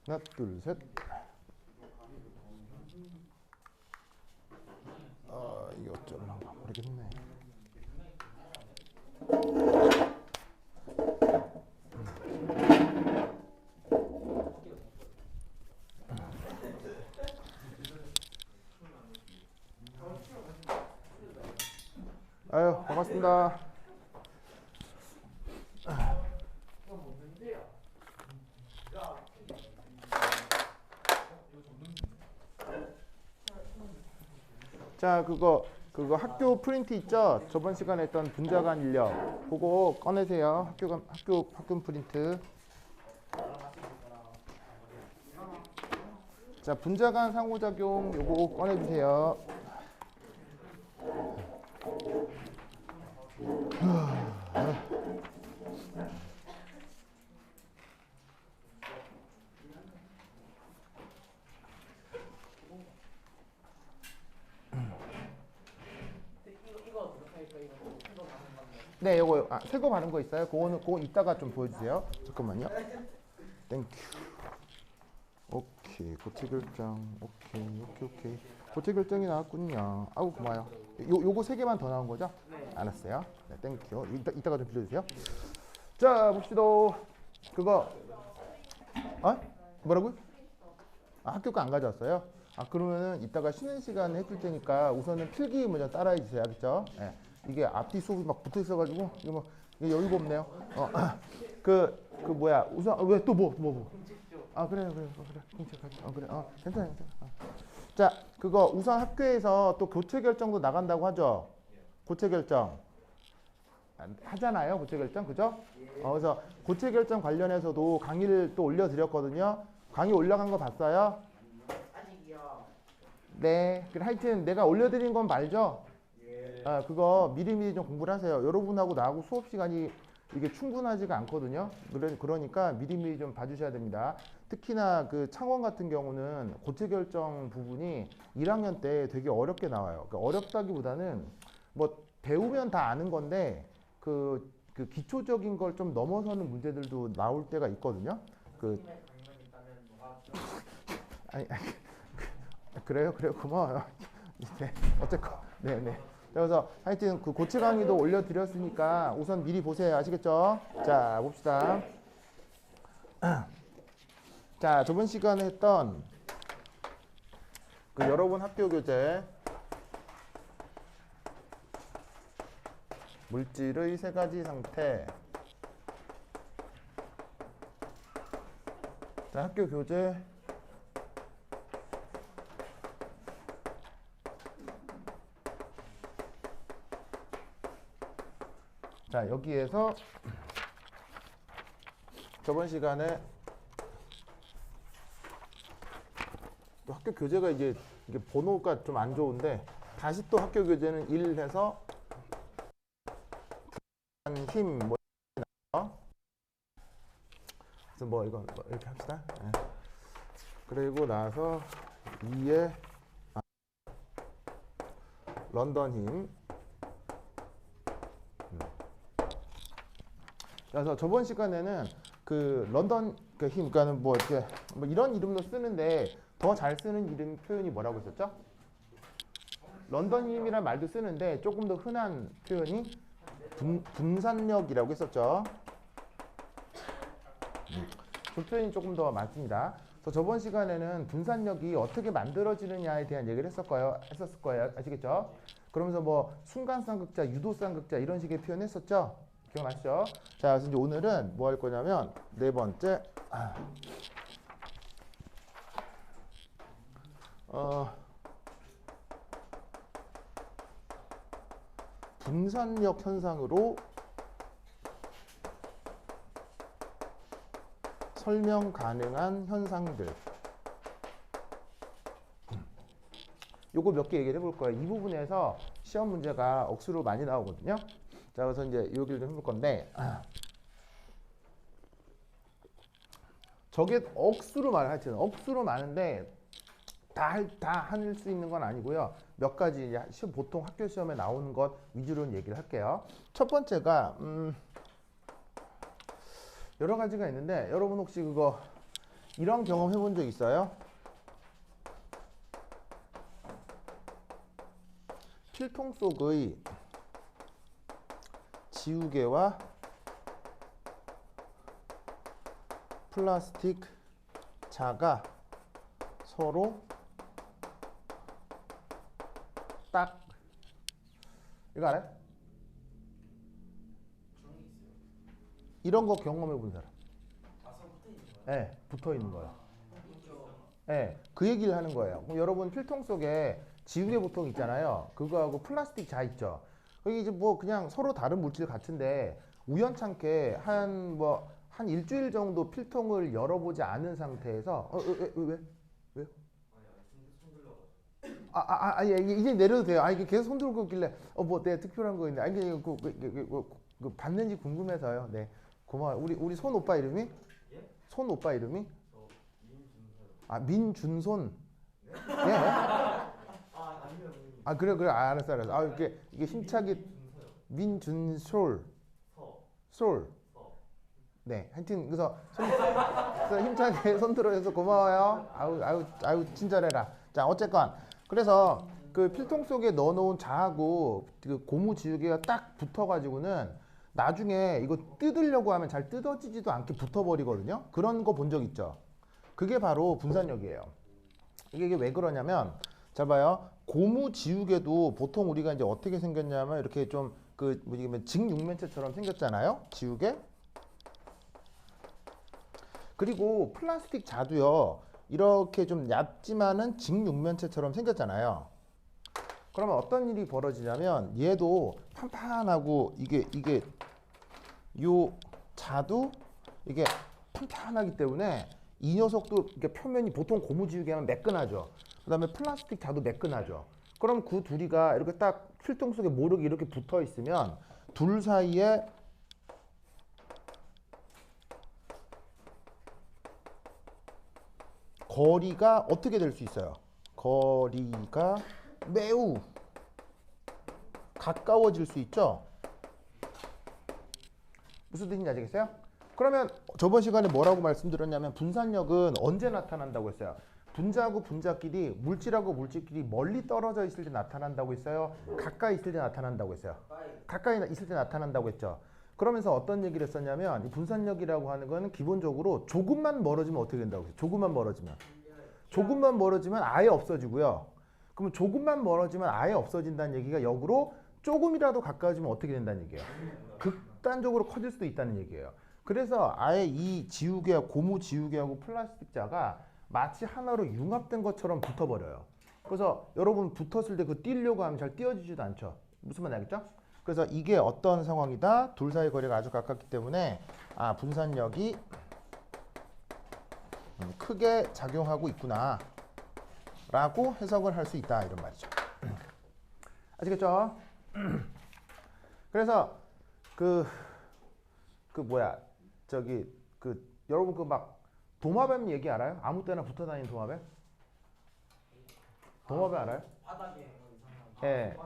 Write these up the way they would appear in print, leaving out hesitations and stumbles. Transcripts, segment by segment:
하나, 둘, 셋. 이게 어쩌려나 모르겠네. 아유, 반갑습니다. 자, 그거 학교 프린트 있죠? 저번 시간에 했던 분자간 인력 그거 꺼내세요. 학교 프린트. 자, 분자간 상호작용 요거 꺼내주세요. 네, 요거 새거 많은 거 있어요? 그거 이따가 좀 보여주세요. 잠깐만요. 땡큐. 오케이, 고체 결정. 오케이. 고체 결정이 나왔군요. 아우 고마워요. 요거 세 개만 더 나온 거죠? 네. 알았어요. 네, 땡큐. 이따가 좀 빌려주세요. 자, 봅시다. 그거 뭐라고요? 학교 거 안 가져왔어요? 그러면은 이따가 쉬는 시간에 해줄 테니까 우선은 필기 먼저 따라해 주세요. 알겠죠? 네. 이게 앞뒤 수업이 막 붙어 있어가지고 이게 여유가 없네요. 뭐야 우선 왜 또 뭐? 그래. 그래. 괜찮아. 자, 그거 우선 학교에서 또 교체 결정도 나간다고 하죠. 고체 결정 하잖아요. 고체 결정 그죠? 그래서 고체 결정 관련해서도 강의를 또 올려드렸거든요. 강의 올라간 거 봤어요? 아직이요. 네. 하여튼 내가 올려드린 건 말죠? 그거 미리미리 좀 공부를 하세요. 여러분하고 나하고 수업 시간이 이게 충분하지가 않거든요. 그러니까 미리미리 좀 봐주셔야 됩니다. 특히나 그 창원 같은 경우는 고체 결정 부분이 1학년 때 되게 어렵게 나와요. 그러니까 어렵다기보다는 뭐 배우면 다 아는 건데 그 기초적인 걸 좀 넘어서는 문제들도 나올 때가 있거든요. 아니, 그래요 고마워요. 네, 어쨌건 네. 그래서 하여튼 그 고체 강의도 올려드렸으니까 우선 미리 보세요. 아시겠죠? 자, 봅시다. 자, 저번 시간에 했던 그 여러분 학교 교재 물질의 세 가지 상태. 자, 학교 교재 자, 여기에서 저번 시간에 또 학교 교재가 이게 번호가 좀 안 좋은데 다시 또 학교 교재는 1 해서 힘 뭐 그래서 뭐 이거 뭐 이렇게 합시다. 네. 그리고 나서 2에 런던 힘. 그래서 저번 시간에는 그 런던 그 힘, 그러니까는 뭐 이렇게 뭐 이런 이름도 쓰는데 더 잘 쓰는 이름 표현이 뭐라고 했었죠? 런던 힘이란 말도 쓰는데 조금 더 흔한 표현이 분산력이라고 했었죠. 그 표현이 조금 더 맞습니다. 그래서 저번 시간에는 분산력이 어떻게 만들어지느냐에 대한 얘기를 했었을 거예요. 아시겠죠? 그러면서 뭐 순간쌍극자, 유도쌍극자 이런 식의 표현했었죠? 기억나시죠? 자, 그래서 이제 오늘은 뭐 할 거냐면 네 번째 분산력 현상으로 설명 가능한 현상들. 요거 몇 개 얘기를 해볼 거예요. 이 부분에서 시험 문제가 억수로 많이 나오거든요. 자, 그래서 이제 여기를 좀 해볼 건데 저게 억수로 많아요. 하여튼 억수로 많은데 다 할 수 있는 건 아니고요. 몇 가지 보통 학교 시험에 나오는 것 위주로 얘기를 할게요. 첫 번째가 여러 가지가 있는데 여러분 혹시 그거 이런 경험 해본 적 있어요? 필통 속의 지우개와 플라스틱 자가 서로 딱 이거 알아요? 이런 거 경험해 본 사람? 네, 붙어 있는 거예요. 네, 그 얘기를 하는 거예요. 그럼 여러분 필통 속에 지우개 보통 있잖아요. 그거하고 플라스틱 자 있죠. 거기 이제 뭐 그냥 서로 다른 물질 같은데 우연찮게 한 일주일 정도 필통을 열어보지 않은 상태에서 왜? 왜요? 예, 이제 내려도 돼요. 이게 계속 손 들고 있길래 뭐 내가 특별한 거 있네. 이게 그 받는지 궁금해서요. 네, 고마워요. 우리 손 오빠 이름이? 손 오빠 이름이? 민준손. 예? 그래. 알았어. 이게 힘차게 민준솔. 솔. 네, 하여튼 그래서 힘차게 손 들어줘서 고마워요. 아우 친절해라. 자, 어쨌건 그래서 그 필통 속에 넣어놓은 자하고 그 고무 지우개가 딱 붙어가지고는 나중에 이거 뜯으려고 하면 잘 뜯어지지도 않게 붙어버리거든요. 그런 거 본 적 있죠? 그게 바로 분산력이에요. 이게 왜 그러냐면, 잘 봐요. 고무 지우개도 보통 우리가 이제 어떻게 생겼냐면 이렇게 좀 직육면체처럼 생겼잖아요. 지우개. 그리고 플라스틱 자도요. 이렇게 좀 얇지만은 직육면체처럼 생겼잖아요. 그러면 어떤 일이 벌어지냐면 얘도 판판하고 이게 요 자도 이게 판판하기 때문에 이 녀석도 이렇게 표면이 보통 고무지우개 하면 매끈하죠. 그 다음에 플라스틱 자도 매끈하죠. 그럼 그 둘이가 이렇게 딱 필통 속에 모르게 이렇게 붙어 있으면 둘 사이에 거리가 어떻게 될 수 있어요? 거리가 매우 가까워질 수 있죠. 무슨 뜻인지 아시겠어요? 그러면 저번 시간에 뭐라고 말씀드렸냐면 분산력은 언제 나타난다고 했어요? 분자하고 분자끼리, 물질하고 물질끼리 멀리 떨어져 있을 때 나타난다고 했어요? 가까이 있을 때 나타난다고 했어요? 가까이 있을 때 나타난다고 했죠. 그러면서 어떤 얘기를 했었냐면 이 분산력이라고 하는 건 기본적으로 조금만 멀어지면 어떻게 된다고 했어요? 조금만 멀어지면 아예 없어지고요. 그러면 조금만 멀어지면 아예 없어진다는 얘기가 역으로 조금이라도 가까워지면 어떻게 된다는 얘기예요? 극단적으로 커질 수도 있다는 얘기예요. 그래서 아예 이 지우개, 고무 지우개하고 플라스틱 자가 마치 하나로 융합된 것처럼 붙어버려요. 그래서 여러분 붙었을 때 그 띄려고 하면 잘 띄어지지도 않죠. 무슨 말인지 알겠죠? 그래서 이게 어떤 상황이다? 둘 사이 거리가 아주 가깝기 때문에 분산력이 크게 작용하고 있구나 라고 해석을 할 수 있다 이런 말이죠. 아시겠죠? 그래서 여러분 도마뱀 얘기 알아요? 아무 때나 붙어 다니는 도마뱀? 도마뱀 알아요? 예.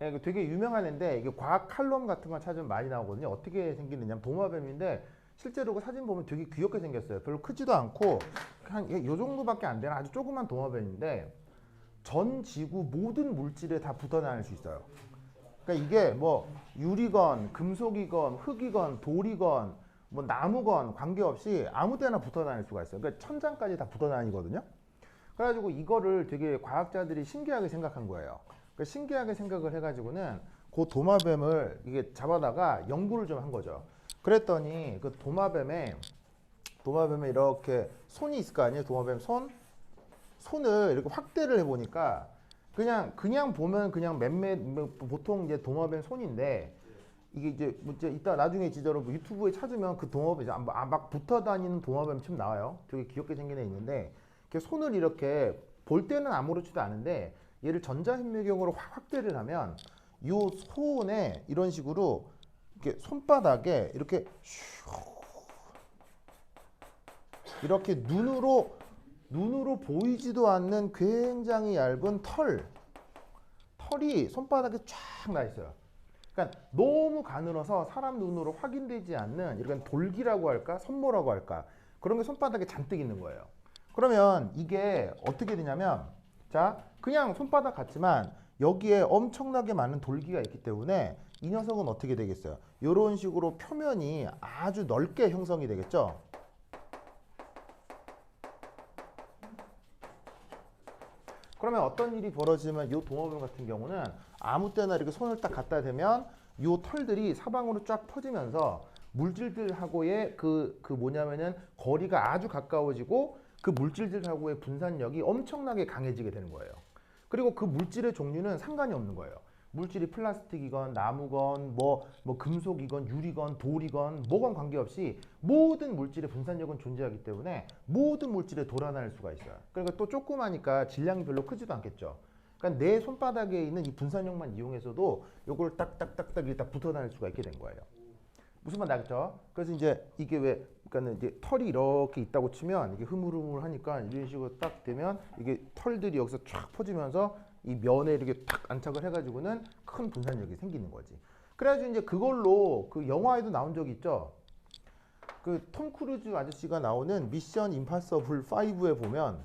예, 되게 유명한 애인데 이게 과학 칼럼 같은 거 찾으면 많이 나오거든요. 어떻게 생기느냐? 도마뱀인데 실제로 그 사진 보면 되게 귀엽게 생겼어요. 별로 크지도 않고 한 요 정도밖에 안 되는 아주 조그만 도마뱀인데 전 지구 모든 물질에 다 붙어 다닐 수 있어요. 그러니까 이게 뭐 유리건, 금속이건, 흙이건, 돌이건, 뭐 나무건 관계없이 아무 데나 붙어 다닐 수가 있어요. 그러니까 천장까지 다 붙어 다니거든요. 그래가지고 이거를 되게 과학자들이 신기하게 생각한 거예요. 그러니까 신기하게 생각을 해가지고는 그 도마뱀을 이게 잡아다가 연구를 좀 한 거죠. 그랬더니 그 도마뱀에 이렇게 손이 있을 거 아니에요? 도마뱀 손을 이렇게 확대를 해보니까 그냥 보면 그냥 보통 이제 도마뱀 손인데 이게 이제 이따 나중에 여러분 유튜브에 찾으면 그 도마뱀 막 붙어 다니는 도마뱀처럼 나와요. 되게 귀엽게 생긴 애 있는데 손을 이렇게 볼 때는 아무렇지도 않은데 얘를 전자현미경으로 확대를 하면 이 손에 이런 식으로 이렇게 손바닥에 이렇게 눈으로 보이지도 않는 굉장히 얇은 털이 손바닥에 쫙 나 있어요. 그러니까 너무 가늘어서 사람 눈으로 확인되지 않는 이런 돌기라고 할까, 선모라고 할까 그런 게 손바닥에 잔뜩 있는 거예요. 그러면 이게 어떻게 되냐면 자 그냥 손바닥 같지만 여기에 엄청나게 많은 돌기가 있기 때문에 이 녀석은 어떻게 되겠어요? 이런 식으로 표면이 아주 넓게 형성이 되겠죠. 그러면 어떤 일이 벌어지면 이 동화뱀 같은 경우는 아무 때나 이렇게 손을 딱 갖다 대면 이 털들이 사방으로 쫙 퍼지면서 물질들하고의 그 뭐냐면은 거리가 아주 가까워지고 그 물질들하고의 분산력이 엄청나게 강해지게 되는 거예요. 그리고 그 물질의 종류는 상관이 없는 거예요. 물질이 플라스틱이건 나무건 뭐 금속이건 유리건 돌이건 뭐건 관계없이 모든 물질의 분산력은 존재하기 때문에 모든 물질에 돌아다닐 수가 있어요. 그러니까 또 조그마니까 질량이 별로 크지도 않겠죠. 그러니까 내 손바닥에 있는 이 분산력만 이용해서도 요걸 딱딱딱딱 이렇게 딱 붙어 다닐 수가 있게 된 거예요. 무슨 말 나겠죠? 그래서 이제 이게 왜 그러니까는 이제 털이 이렇게 있다고 치면 이게 흐물흐물하니까 이런 식으로 딱 되면 이게 털들이 여기서 쫙 퍼지면서 이 면에 이렇게 탁 안착을 해가지고는 큰 분산력이 생기는 거지. 그래가지고 이제 그걸로 그 영화에도 나온 적이 있죠. 그 톰 크루즈 아저씨가 나오는 미션 임파서블 5에 보면,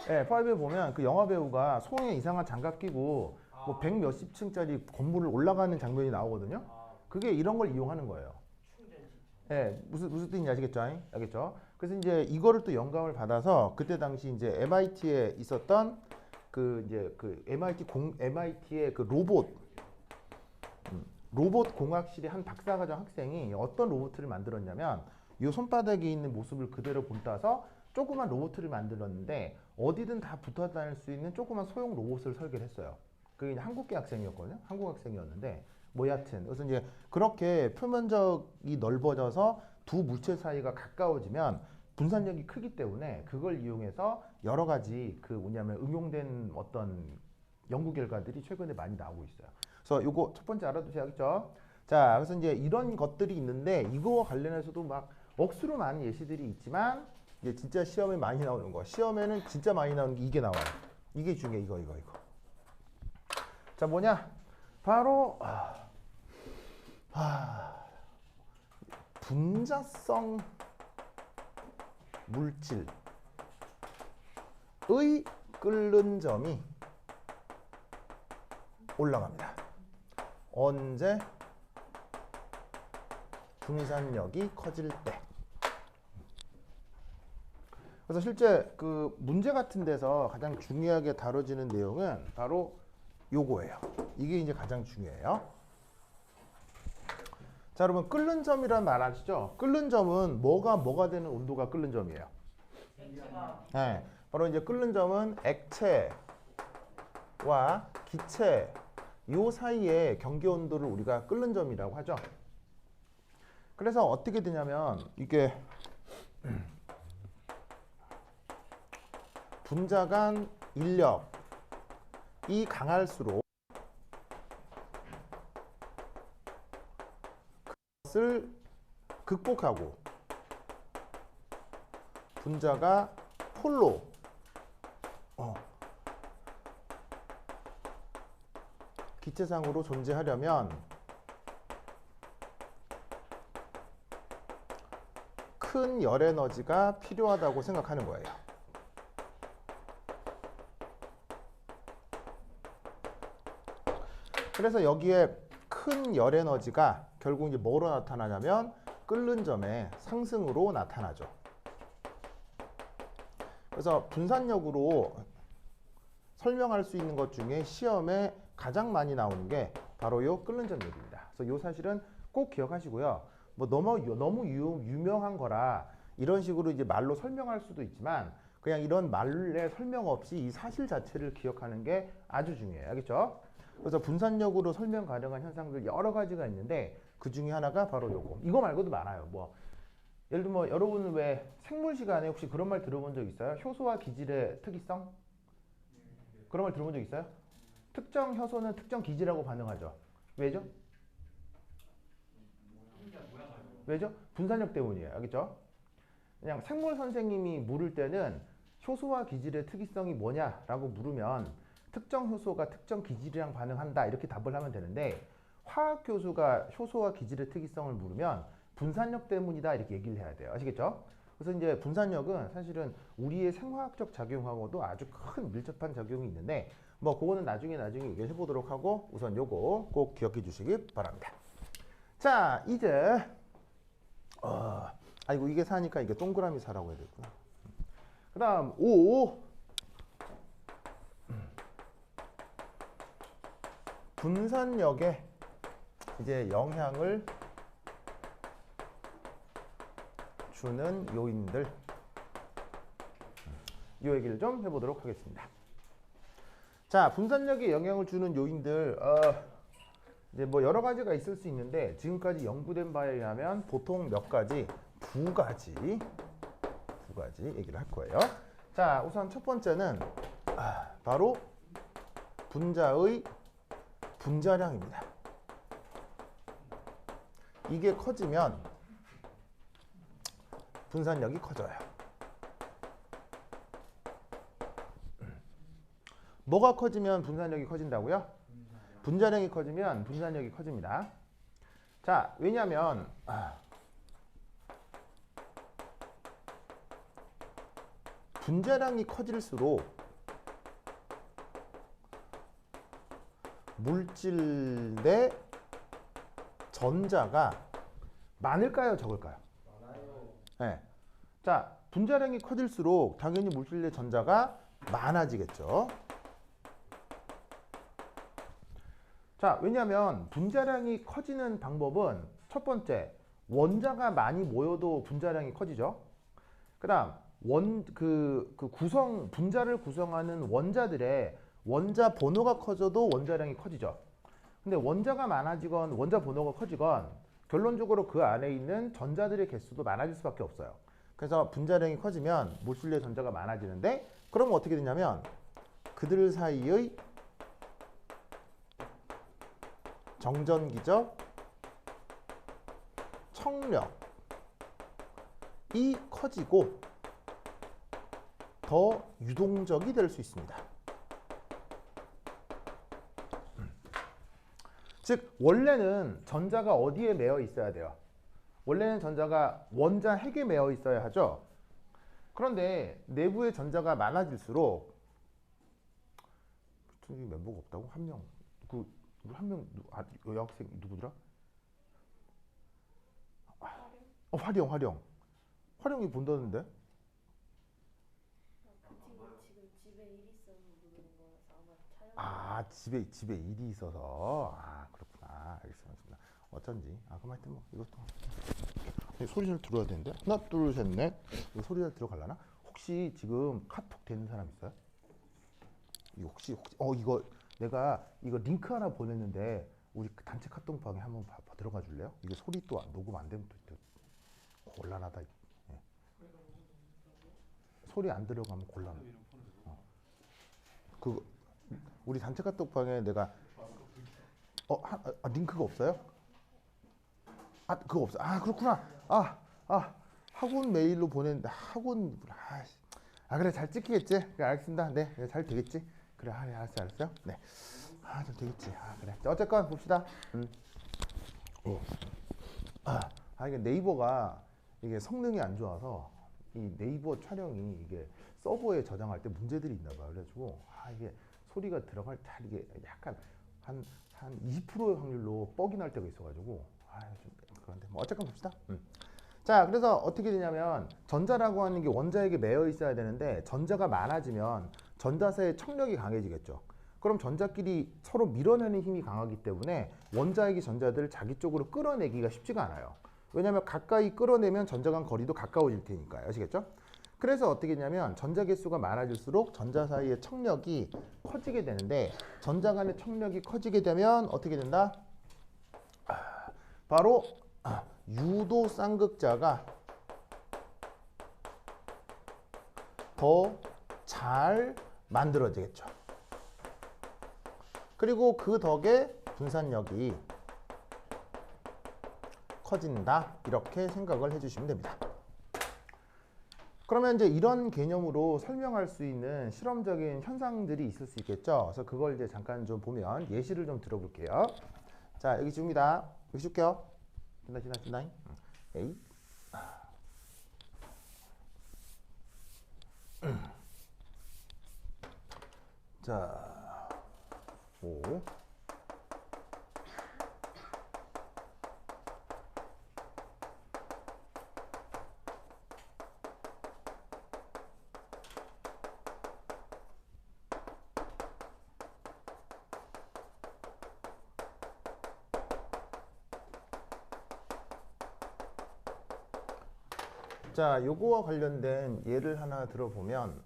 예, 5에 보면 그 영화 배우가 손에 이상한 장갑 끼고 뭐 100 몇십 층짜리 건물을 올라가는 장면이 나오거든요. 그게 이런 걸 이용하는 거예요. 예, 무슨 뜻인지 아시겠죠? 알겠죠? 그래서 이제 이거를 또 영감을 받아서 그때 당시 이제 MIT에 있었던 그 이제 그 MIT의 그 로봇 공학실의 한 박사과정 학생이 어떤 로봇을 만들었냐면 이 손바닥에 있는 모습을 그대로 본따서 조그만 로봇을 만들었는데 어디든 다 붙어 다닐 수 있는 조그만 소형 로봇을 설계를 했어요. 그게 이제 한국계 학생이었거든요. 한국 학생이었는데 뭐 여하튼 그래서 이제 그렇게 표면적이 넓어져서 두 물체 사이가 가까워지면 분산력이 크기 때문에 그걸 이용해서 여러 가지 그 뭐냐면 응용된 어떤 연구 결과들이 최근에 많이 나오고 있어요. 그래서 요거 첫 번째 알아두셔야겠죠. 자, 그래서 이제 이런 것들이 있는데 이거와 관련해서도 막 억수로 많은 예시들이 있지만 이제 진짜 시험에 많이 나오는 거. 시험에는 진짜 많이 나오는 게 이게 나와요. 이게 중요해. 이거. 자, 뭐냐? 바로 분자성 물질의 끓는 점이 올라갑니다. 언제? 분산력이 커질 때. 그래서 실제 그 문제 같은 데서 가장 중요하게 다뤄지는 내용은 바로 요거예요. 이게 이제 가장 중요해요. 자, 여러분 끓는 점이란 말 아시죠? 끓는 점은 뭐가 되는 온도가 끓는 점이에요. 네, 바로 이제 끓는 점은 액체와 기체 요 사이의 경계 온도를 우리가 끓는 점이라고 하죠. 그래서 어떻게 되냐면 이게 분자 간 인력이 강할수록 그것을 극복하고 분자가 홀로 기체상으로 존재하려면 큰 열 에너지가 필요하다고 생각하는 거예요. 그래서 여기에 큰 열 에너지가 결국 이제 뭐로 나타나냐면 끓는 점의 상승으로 나타나죠. 그래서 분산력으로 설명할 수 있는 것 중에 시험에 가장 많이 나오는 게 바로 요 끓는 점 얘기입니다. 그래서 요 사실은 꼭 기억하시고요. 뭐 너무 유명한 거라 이런 식으로 이제 말로 설명할 수도 있지만 그냥 이런 말의 설명 없이 이 사실 자체를 기억하는 게 아주 중요해요. 알겠죠? 그래서 분산력으로 설명 가능한 현상들 여러 가지가 있는데 그 중에 하나가 바로 요거. 이거 말고도 많아요. 뭐 예를 들면 여러분은 왜 생물 시간에 혹시 그런 말 들어본 적 있어요? 효소와 기질의 특이성? 그런 말 들어본 적 있어요? 특정 효소는 특정 기질하고 반응하죠. 왜죠? 왜죠? 분산력 때문이에요. 알겠죠? 그냥 생물 선생님이 물을 때는 효소와 기질의 특이성이 뭐냐라고 물으면 특정 효소가 특정 기질이랑 반응한다 이렇게 답을 하면 되는데 화학 교수가 효소와 기질의 특이성을 물으면 분산력 때문이다 이렇게 얘기를 해야 돼요. 아시겠죠? 그래서 이제 분산력은 사실은 우리의 생화학적 작용하고도 아주 큰 밀접한 작용이 있는데 뭐 그거는 나중에 얘기해 보도록 하고 우선 요거 꼭 기억해 주시기 바랍니다. 자 이제 아이고 이게 4니까 이게 동그라미 4라고 해야 되구나. 그 다음 5 분산력에 이제 영향을 주는 요인들 이 얘기를 좀 해보도록 하겠습니다. 자 분산력에 영향을 주는 요인들 이제 뭐 여러 가지가 있을 수 있는데 지금까지 연구된 바에 의하면 보통 몇 가지 두 가지 얘기를 할 거예요. 자 우선 첫 번째는 바로 분자의 분자량입니다. 이게 커지면 분산력이 커져요. 뭐가 커지면 분산력이 커진다고요? 분자량이 커지면 분산력이 커집니다. 자, 왜냐하면 분자량이 커질수록 물질 내 전자가 많을까요, 적을까요? 네. 자, 분자량이 커질수록 당연히 물질 내 전자가 많아지겠죠. 자, 왜냐하면 분자량이 커지는 방법은 첫 번째, 원자가 많이 모여도 분자량이 커지죠. 그다음 분자를 구성하는 원자들의 원자 번호가 커져도 원자량이 커지죠. 근데 원자가 많아지건 원자 번호가 커지건 결론적으로 그 안에 있는 전자들의 개수도 많아질 수밖에 없어요. 그래서 분자량이 커지면 물질 내 전자가 많아지는데 그러면 어떻게 되냐면 그들 사이의 정전기적 청력이 커지고 더 유동적이 될 수 있습니다. 즉 원래는 전자가 어디에 매여 있어야 돼요? 원래는 전자가 원자 핵에 매여 있어야 하죠. 그런데 내부의 전자가 많아질수록 멤버가 없다고? 한 명. 여학생 누구더라? 화령이 본다는데? 지금 집에 일이 있어서 모르는 거라서 아마 촬영. 집에 일이 있어서 그렇구나. 알겠습니다. 어쩐지 그럼 하여튼 뭐 이것도 소리 잘 들어야 되는데 하나 둘 셋 넷 이거 소리 잘 들어갈라나? 혹시 지금 카톡 되는 사람 있어요? 이거 혹시 이거 내가 이거 링크 하나 보냈는데 우리 단체 카톡방에 한번 들어가 줄래요? 이게 소리 또 녹음 안 되면 또 곤란하다. 예. 소리 안 들어가면 곤란. 그 우리 단체 카톡방에 내가 링크가 없어요? 그거 없어. 그렇구나. 학원 메일로 보냈는데 학원 그래 잘 찍히겠지? 그래, 알겠습니다. 네, 잘 되겠지? 그래, 알았어요. 네. 좀 되겠지. 그래. 자, 어쨌건 봅시다. 이게 네이버가 이게 성능이 안 좋아서 이 네이버 촬영이 이게 서버에 저장할 때 문제들이 있나 봐요. 그래가지고 이게 소리가 들어갈 때 이게 약간 한 20%의 확률로 뻑이 날 때가 있어가지고 좀 그런데 뭐 어쨌건 봅시다. 자, 그래서 어떻게 되냐면 전자라고 하는 게 원자에게 매여 있어야 되는데 전자가 많아지면 전자사의 청력이 강해지겠죠. 그럼 전자끼리 서로 밀어내는 힘이 강하기 때문에 원자에게 전자들을 자기 쪽으로 끌어내기가 쉽지가 않아요. 왜냐하면 가까이 끌어내면 전자 간 거리도 가까워질 테니까요. 아시겠죠? 그래서 어떻게 되냐면 전자 개수가 많아질수록 전자 사이의 청력이 커지게 되는데 전자 간의 청력이 커지게 되면 어떻게 된다? 바로 유도 쌍극자가 더 잘 만들어지겠죠. 그리고 그 덕에 분산력이 커진다. 이렇게 생각을 해주시면 됩니다. 그러면 이제 이런 개념으로 설명할 수 있는 실험적인 현상들이 있을 수 있겠죠. 그래서 그걸 이제 잠깐 좀 보면 예시를 좀 들어볼게요. 자, 여기 줍니다. 여기 줄게요. 지나. 에이. 자, 5. 자, 요거와 관련된 예를 하나 들어보면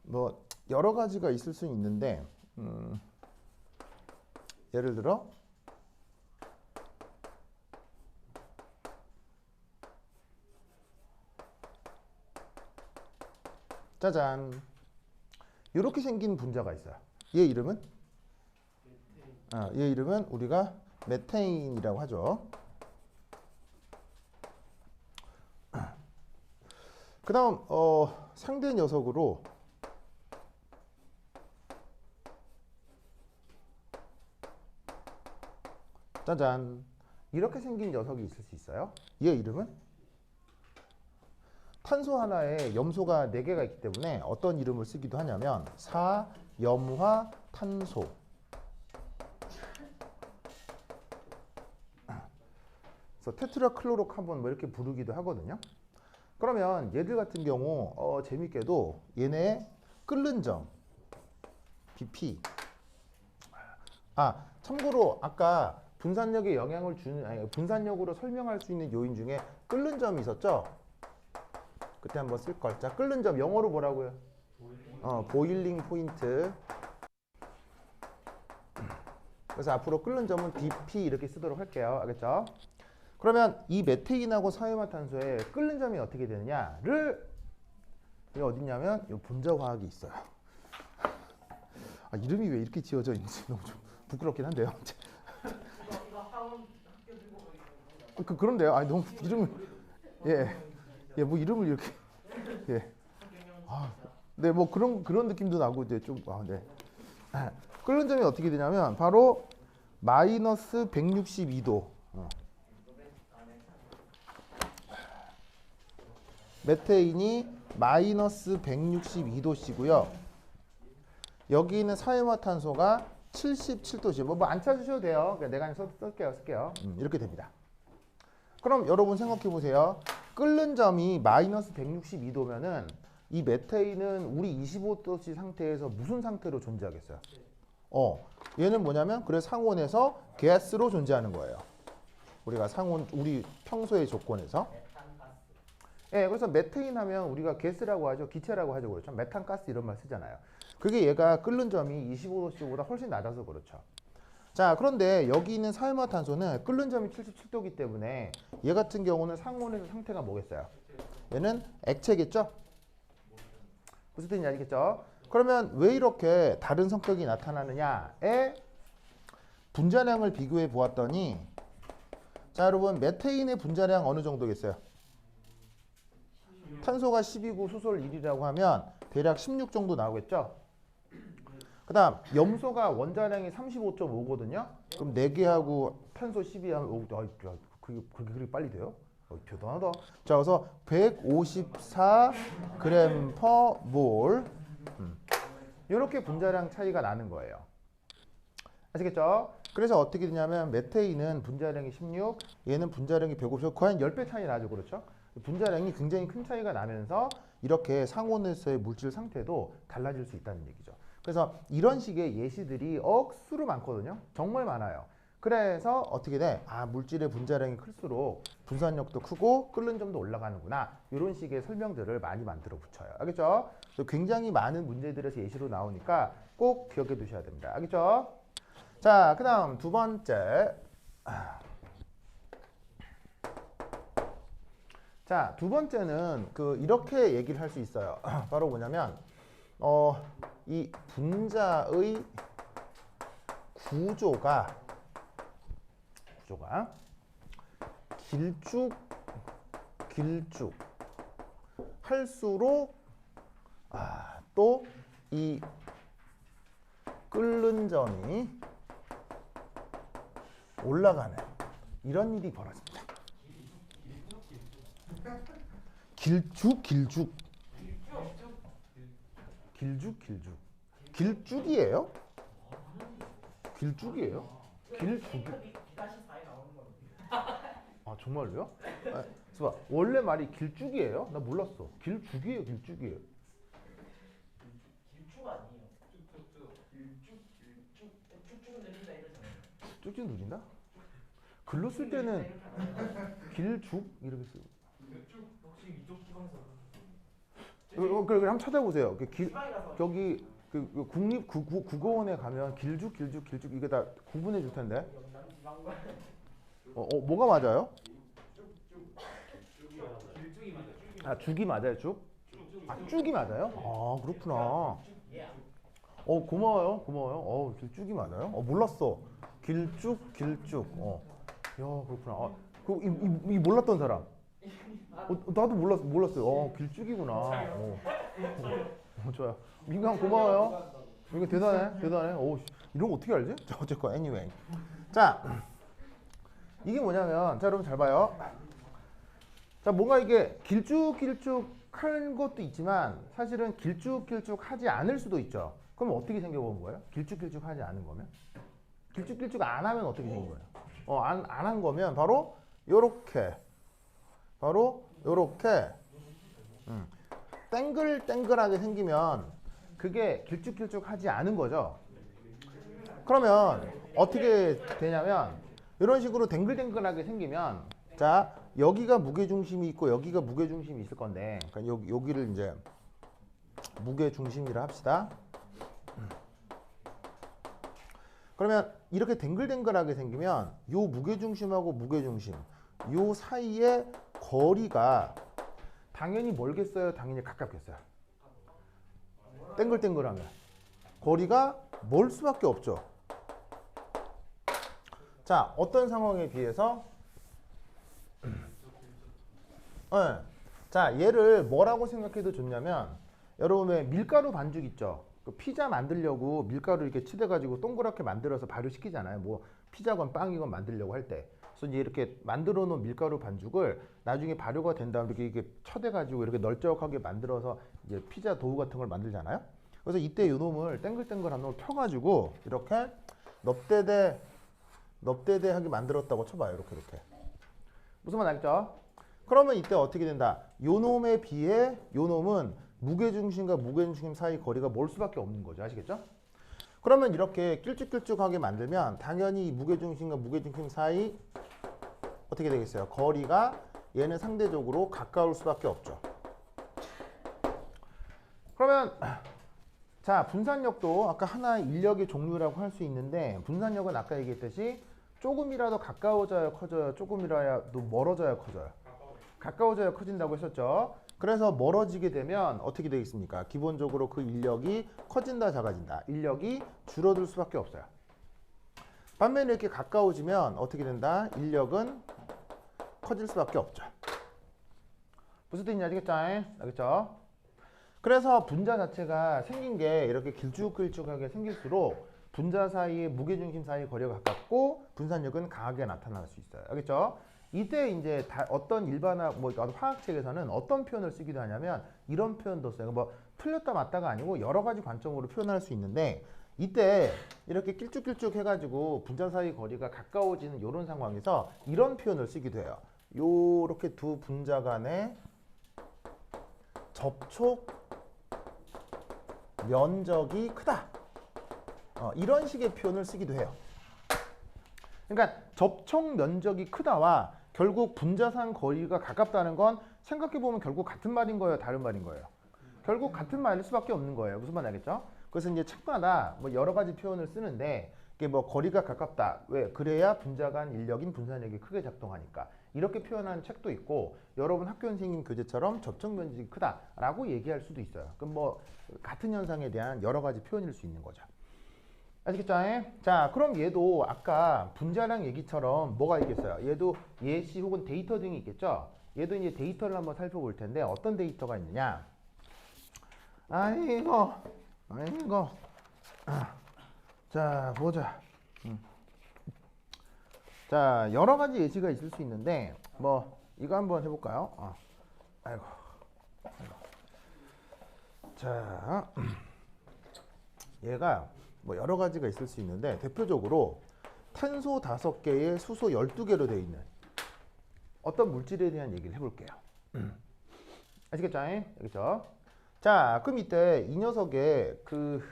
뭐 여러 가지가 있을 수는 있는데 예를 들어 짜잔 이렇게 생긴 분자가 있어요. 얘 이름은? 얘 이름은 우리가 메테인이라고 하죠. 그 다음 상대 녀석으로 짜잔 이렇게 생긴 녀석이 있을 수 있어요. 얘 이름은? 탄소 하나에 염소가 4개가 있기 때문에 어떤 이름을 쓰기도 하냐면 사염화탄소. 그래서 테트라클로로카본 뭐 이렇게 부르기도 하거든요. 그러면 얘들 같은 경우 재밌게도 얘네 끓는 점 BP. 참고로 아까 분산력에 영향을 주는 분산력으로 설명할 수 있는 요인 중에 끓는 점이 있었죠. 그때 한번 쓸 걸. 자, 끓는 점 영어로 뭐라고요? 보일링 포인트. 그래서 앞으로 끓는 점은 BP 이렇게 쓰도록 할게요. 알겠죠? 그러면 이 메테인하고 사이화탄소의 끓는 점이 어떻게 되느냐를 이게 어딨냐면 이 분자 화학이 있어요. 이름이 왜 이렇게 지어져 있는지 너무 좀 부끄럽긴 한데요. 그런데요. 너무 이름을 뭐 이름을 이렇게 네, 뭐 그런 느낌도 나고 이제 좀 네. 끓는 점이 어떻게 되냐면 바로 마이너스 162도. 메테인이 마이너스 162도씨고요. 여기 있는 사이화탄소가 77도씨. 뭐 안 찾으셔도 돼요. 그냥 내가 쓸게요. 이렇게 됩니다. 그럼 여러분 생각해 보세요. 끓는 점이 마이너스 162도면은 이 메테인은 우리 25도씨 상태에서 무슨 상태로 존재하겠어요? 얘는 뭐냐면 그래 상온에서 가스로 존재하는 거예요. 우리가 우리 평소의 조건에서. 그래서 메테인 하면 우리가 가스라고 하죠. 기체라고 하죠. 그렇죠. 메탄가스 이런 말 쓰잖아요. 그게 얘가 끓는 점이 25도씨보다 훨씬 낮아서 그렇죠. 자, 그런데 여기 있는 사이화탄소는 끓는 점이 77도이기 때문에 얘 같은 경우는 상온에서 상태가 뭐겠어요? 얘는 액체겠죠? 무슨 뜻인지 알겠죠? 그러면 왜 이렇게 다른 성격이 나타나느냐에 분자량을 비교해 보았더니 자, 여러분 메테인의 분자량 어느 정도겠어요? 탄소가 10이고 수소를 1이라고 하면 대략 16 정도 나오겠죠? 그 다음 염소가 원자량이 35.5거든요. 그럼 4개하고 탄소 12 하면 그렇게 빨리 돼요? 대단하다. 자, 그래서 154g per mol. 이렇게 분자량 차이가 나는 거예요. 아시겠죠? 그래서 어떻게 되냐면 메테인은 분자량이 16, 얘는 분자량이 150, 거의 한 10배 차이 나죠. 그렇죠? 분자량이 굉장히 큰 차이가 나면서 이렇게 상온에서의 물질 상태도 달라질 수 있다는 얘기죠. 그래서 이런 식의 예시들이 억수로 많거든요. 정말 많아요. 그래서 어떻게 돼? 물질의 분자량이 클수록 분산력도 크고 끓는 점도 올라가는구나. 이런 식의 설명들을 많이 만들어 붙여요. 알겠죠? 굉장히 많은 문제들에서 예시로 나오니까 꼭 기억해 두셔야 됩니다. 알겠죠? 자, 그 다음 두 번째. 자, 두 번째는 이렇게 얘기를 할 수 있어요. 바로 뭐냐면 이 분자의 구조가 길쭉 할수록 또 이 끓는 점이 올라가는 이런 일이 벌어집니다. 길쭉이에요? 길쭉이에요? 아 정말로요? 봐. 원래 말이 길쭉이에요? 나 몰랐어. 길쭉이에요? 길쭉 아니에요. 쭉쭉 내린다 이러잖아요. 쭉쭉 누린다? 글로 쓸 때는 길쭉 이렇게 쓰고. 쭉 혹시 이쪽 기관에서 그래 한번 찾아보세요. 지방이라서 저기 그 국립국어원에 가면 길쭉 이게 다 구분해 줄 텐데. 뭐가 맞아요? 길쭉이 맞아요. 아 죽이 맞아요 쭉? 아 쭉이 맞아요? 아 그렇구나. 고마워요. 길쭉이 맞아요? 몰랐어. 길쭉. 야 그렇구나. 이 몰랐던 사람. 나도 몰랐어요. 길쭉이구나. 좋아요. 민강 고마워요. 이거 대단해. 이런 거 어떻게 알지? 자, 어쨌건 anyway. 자, 이게 뭐냐면, 자 여러분 잘 봐요. 자, 뭔가 이게 길쭉한 것도 있지만 사실은 길쭉하지 않을 수도 있죠. 그럼 어떻게 생겨본 거예요? 길쭉하지 않은 거면? 길쭉 안 하면 어떻게 생긴 거예요? 안 한 거면 바로 요렇게 땡글땡글하게 생기면 그게 길쭉하지 않은 거죠. 그러면 어떻게 되냐면 이런 식으로 댕글댕글하게 생기면 자 여기가 무게중심이 있고 여기가 무게중심이 있을 건데 그러니까 여기를 이제 무게중심이라 합시다. 그러면 이렇게 댕글댕글하게 생기면 요 무게중심하고 무게중심 요 사이의 거리가 당연히 멀겠어요? 당연히 가깝겠어요? 땡글땡글하면 거리가 멀 수밖에 없죠. 자, 어떤 상황에 비해서 네. 자, 얘를 뭐라고 생각해도 좋냐면 여러분의 밀가루 반죽 있죠? 그 피자 만들려고 밀가루 이렇게 치대가지고 동그랗게 만들어서 발효시키잖아요. 뭐 피자건 빵이건 만들려고 할 때. 그래서 이제 이렇게 만들어 놓은 밀가루 반죽을 나중에 발효가 된 다음에 이렇게 쳐대가지고 이렇게 널쩍하게 만들어서 이제 피자 도우 같은 걸 만들잖아요. 그래서 이때 요 놈을 땡글땡글한 놈을 펴가지고 이렇게 넙대대하게 만들었다고 쳐봐요. 이렇게. 무슨 말 알겠죠? 그러면 이때 어떻게 된다? 요 놈에 비해 요 놈은 무게중심과 무게중심 사이 거리가 멀 수밖에 없는 거죠. 아시겠죠? 그러면 이렇게 길쭉하게 만들면 당연히 무게중심과 무게중심 사이 어떻게 되겠어요? 거리가 얘는 상대적으로 가까울 수밖에 없죠. 그러면 자 분산력도 아까 하나의 인력의 종류라고 할 수 있는데 분산력은 아까 얘기했듯이 조금이라도 가까워져야 커져요? 조금이라도 멀어져야 커져요? 가까워져야 커진다고 했었죠. 그래서 멀어지게 되면 어떻게 되겠습니까? 기본적으로 그 인력이 커진다 작아진다. 인력이 줄어들 수밖에 없어요. 반면에 이렇게 가까워지면 어떻게 된다? 인력은 커질 수밖에 없죠. 무슨 뜻인지 알겠죠? 그래서 분자 자체가 생긴 게 이렇게 길쭉하게 생길수록 분자 사이의 무게중심 사이의 거리가 가깝고 분산력은 강하게 나타날 수 있어요. 알겠죠? 이때 이제 어떤 일반학 화학책에서는 어떤 표현을 쓰기도 하냐면 이런 표현도 써요. 뭐 틀렸다 맞다가 아니고 여러 가지 관점으로 표현할 수 있는데 이때 이렇게 길쭉 해가지고 분자 사이 거리가 가까워지는 이런 상황에서 이런 표현을 쓰기도 해요. 요렇게 두 분자 간의 접촉 면적이 크다. 이런 식의 표현을 쓰기도 해요. 그러니까 접촉 면적이 크다와 결국 분자산 거리가 가깝다는 건 생각해보면 결국 같은 말인 거예요? 다른 말인 거예요? 결국 같은 말일 수밖에 없는 거예요. 무슨 말 알겠죠? 그래서 이제 책마다 뭐 여러 가지 표현을 쓰는데 이게 뭐 거리가 가깝다. 왜? 그래야 분자 간 인력인 분산력이 크게 작동하니까. 이렇게 표현하는 책도 있고 여러분 학교 선생님 교재처럼 접촉 면적이 크다라고 얘기할 수도 있어요. 그럼 뭐 같은 현상에 대한 여러 가지 표현일 수 있는 거죠. 아시겠죠? 자, 그럼 얘도 아까 분자량 얘기처럼 뭐가 있겠어요? 얘도 예시 혹은 데이터 등이 있겠죠? 얘도 이제 데이터를 한번 살펴볼 텐데 어떤 데이터가 있느냐? 아이고. 자, 보자. 자, 여러 가지 예시가 있을 수 있는데 뭐 이거 한번 해볼까요? 아이고. 자, 얘가 뭐 여러 가지가 있을 수 있는데 대표적으로 탄소 5개에 수소 12개로 되어 있는 어떤 물질에 대한 얘기를 해볼게요. 아시겠죠? 알겠죠? 자, 그럼 이때 이 녀석의 그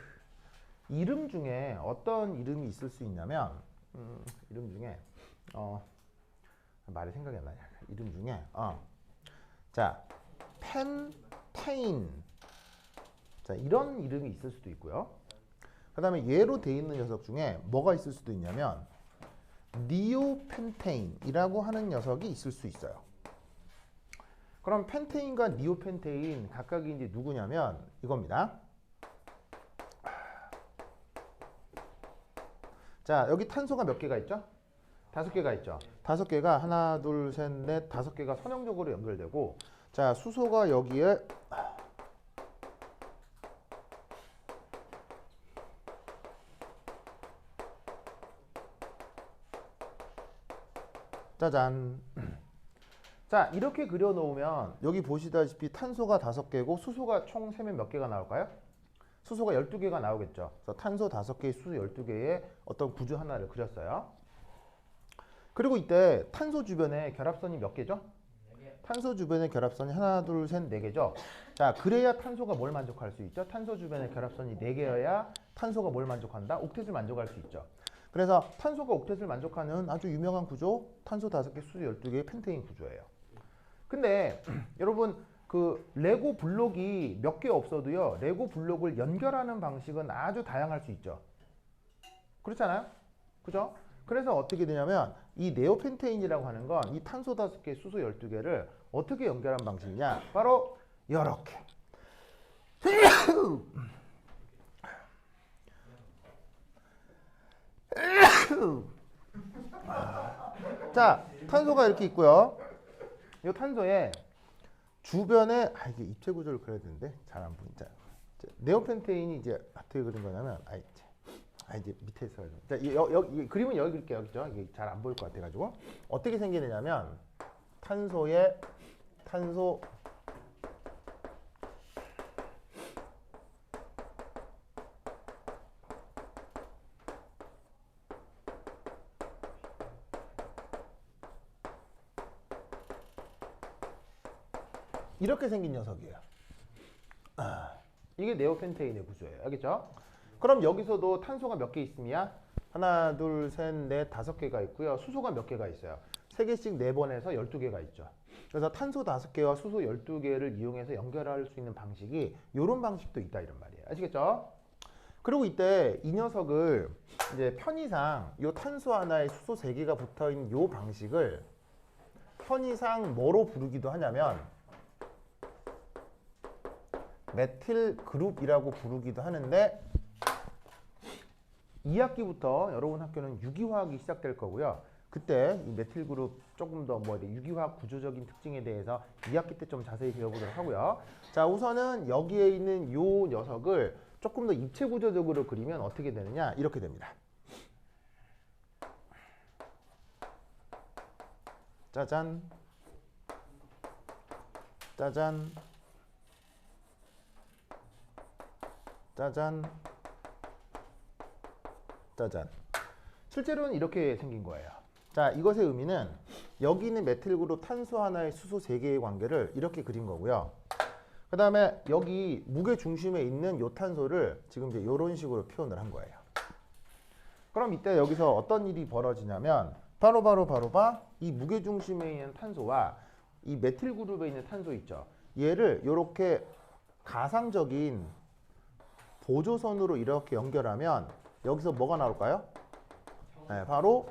이름 중에 어떤 이름이 있을 수 있냐면 이름 중에 말이 생각이 안 나냐. 이름 중에 자, 펜테인. 자, 이런 이름이 있을 수도 있고요. 그 다음에 얘로 되어 있는 녀석 중에 뭐가 있을 수도 있냐면 니오펜테인이라고 하는 녀석이 있을 수 있어요. 그럼 펜테인과 니오펜테인 각각이 이제 누구냐면 이겁니다. 자, 여기 탄소가 몇 개가 있죠? 5개가 있죠. 5개가 하나, 둘, 셋, 넷, 5개가 선형적으로 연결되고, 자, 수소가 여기에 짜잔. 자, 이렇게 그려놓으면 여기 보시다시피 탄소가 5개고 수소가 총 세면 몇 개가 나올까요? 수소가 12개가 나오겠죠. 그래서 탄소 5개, 수소 12개의 어떤 구조 하나를 그렸어요. 그리고 이때 탄소 주변에 결합선이 몇 개죠? 탄소 주변의 결합선이 하나, 둘, 셋, 4개죠. 자, 그래야 탄소가 뭘 만족할 수 있죠? 탄소 주변의 결합선이 4개여야 탄소가 뭘 만족한다? 옥텟을 만족할 수 있죠. 그래서 탄소가 옥텟을 만족하는 아주 유명한 구조, 탄소 5개, 수소 12개의 펜테인 구조예요. 근데 여러분 그 레고 블록이 몇 개 없어도요, 레고 블록을 연결하는 방식은 아주 다양할 수 있죠. 그렇잖아요? 그죠? 그래서 어떻게 되냐면 이 네오펜테인이라고 하는 건 이 탄소 5개, 수소 12개를 어떻게 연결한 방식이냐? 바로 이렇게. 자, 탄소가 이렇게 있고요. 이 탄소에 주변에 이게 입체 구조를 그려야 되는데 잘 안 보인다. 네오펜테인이 이제 어떻게 그린 거냐면 이제 밑에 있어요. 자, 여기 그림은 여기 그릴게요. 그죠? 이게 잘 안 보일 것 같아 가지고 어떻게 생기느냐면 탄소에 탄소 이렇게 생긴 녀석이에요. 이게 네오펜테인의 구조예요. 알겠죠? 그럼 여기서도 탄소가 몇 개 있습니까? 하나, 둘, 셋, 넷, 5개가 있고요. 수소가 몇 개가 있어요? 3개씩 4번에서 12개가 있죠. 그래서 탄소 5개와 수소 12개를 이용해서 연결할 수 있는 방식이 이런 방식도 있다 이런 말이에요. 아시겠죠? 그리고 이때 이 녀석을 이제 편의상 이 탄소 하나에 수소 3개가 붙어 있는 이 방식을 편의상 뭐로 부르기도 하냐면 메틸 그룹이라고 부르기도 하는데 2학기부터 여러분 학교는 유기화학이 시작될 거고요. 그때 이 메틸 그룹 조금 더 유기화학 구조적인 특징에 대해서 2학기 때 좀 자세히 배워보도록 하고요. 자, 우선은 여기에 있는 요 녀석을 조금 더 입체 구조적으로 그리면 어떻게 되느냐? 이렇게 됩니다. 짜잔. 짜잔. 짜잔. 짜잔. 실제로는 이렇게 생긴 거예요. 자, 이것의 의미는 여기 있는 메틸 그룹 탄소 하나에 수소 3개의 관계를 이렇게 그린 거고요. 그 다음에 여기 무게 중심에 있는 요 탄소를 지금 이제 이런 식으로 표현을 한 거예요. 그럼 이때 여기서 어떤 일이 벌어지냐면 바로 이 무게 중심에 있는 탄소와 이 메틸 그룹에 있는 탄소 있죠. 얘를 이렇게 가상적인 보조선으로 이렇게 연결하면 여기서 뭐가 나올까요? 네, 바로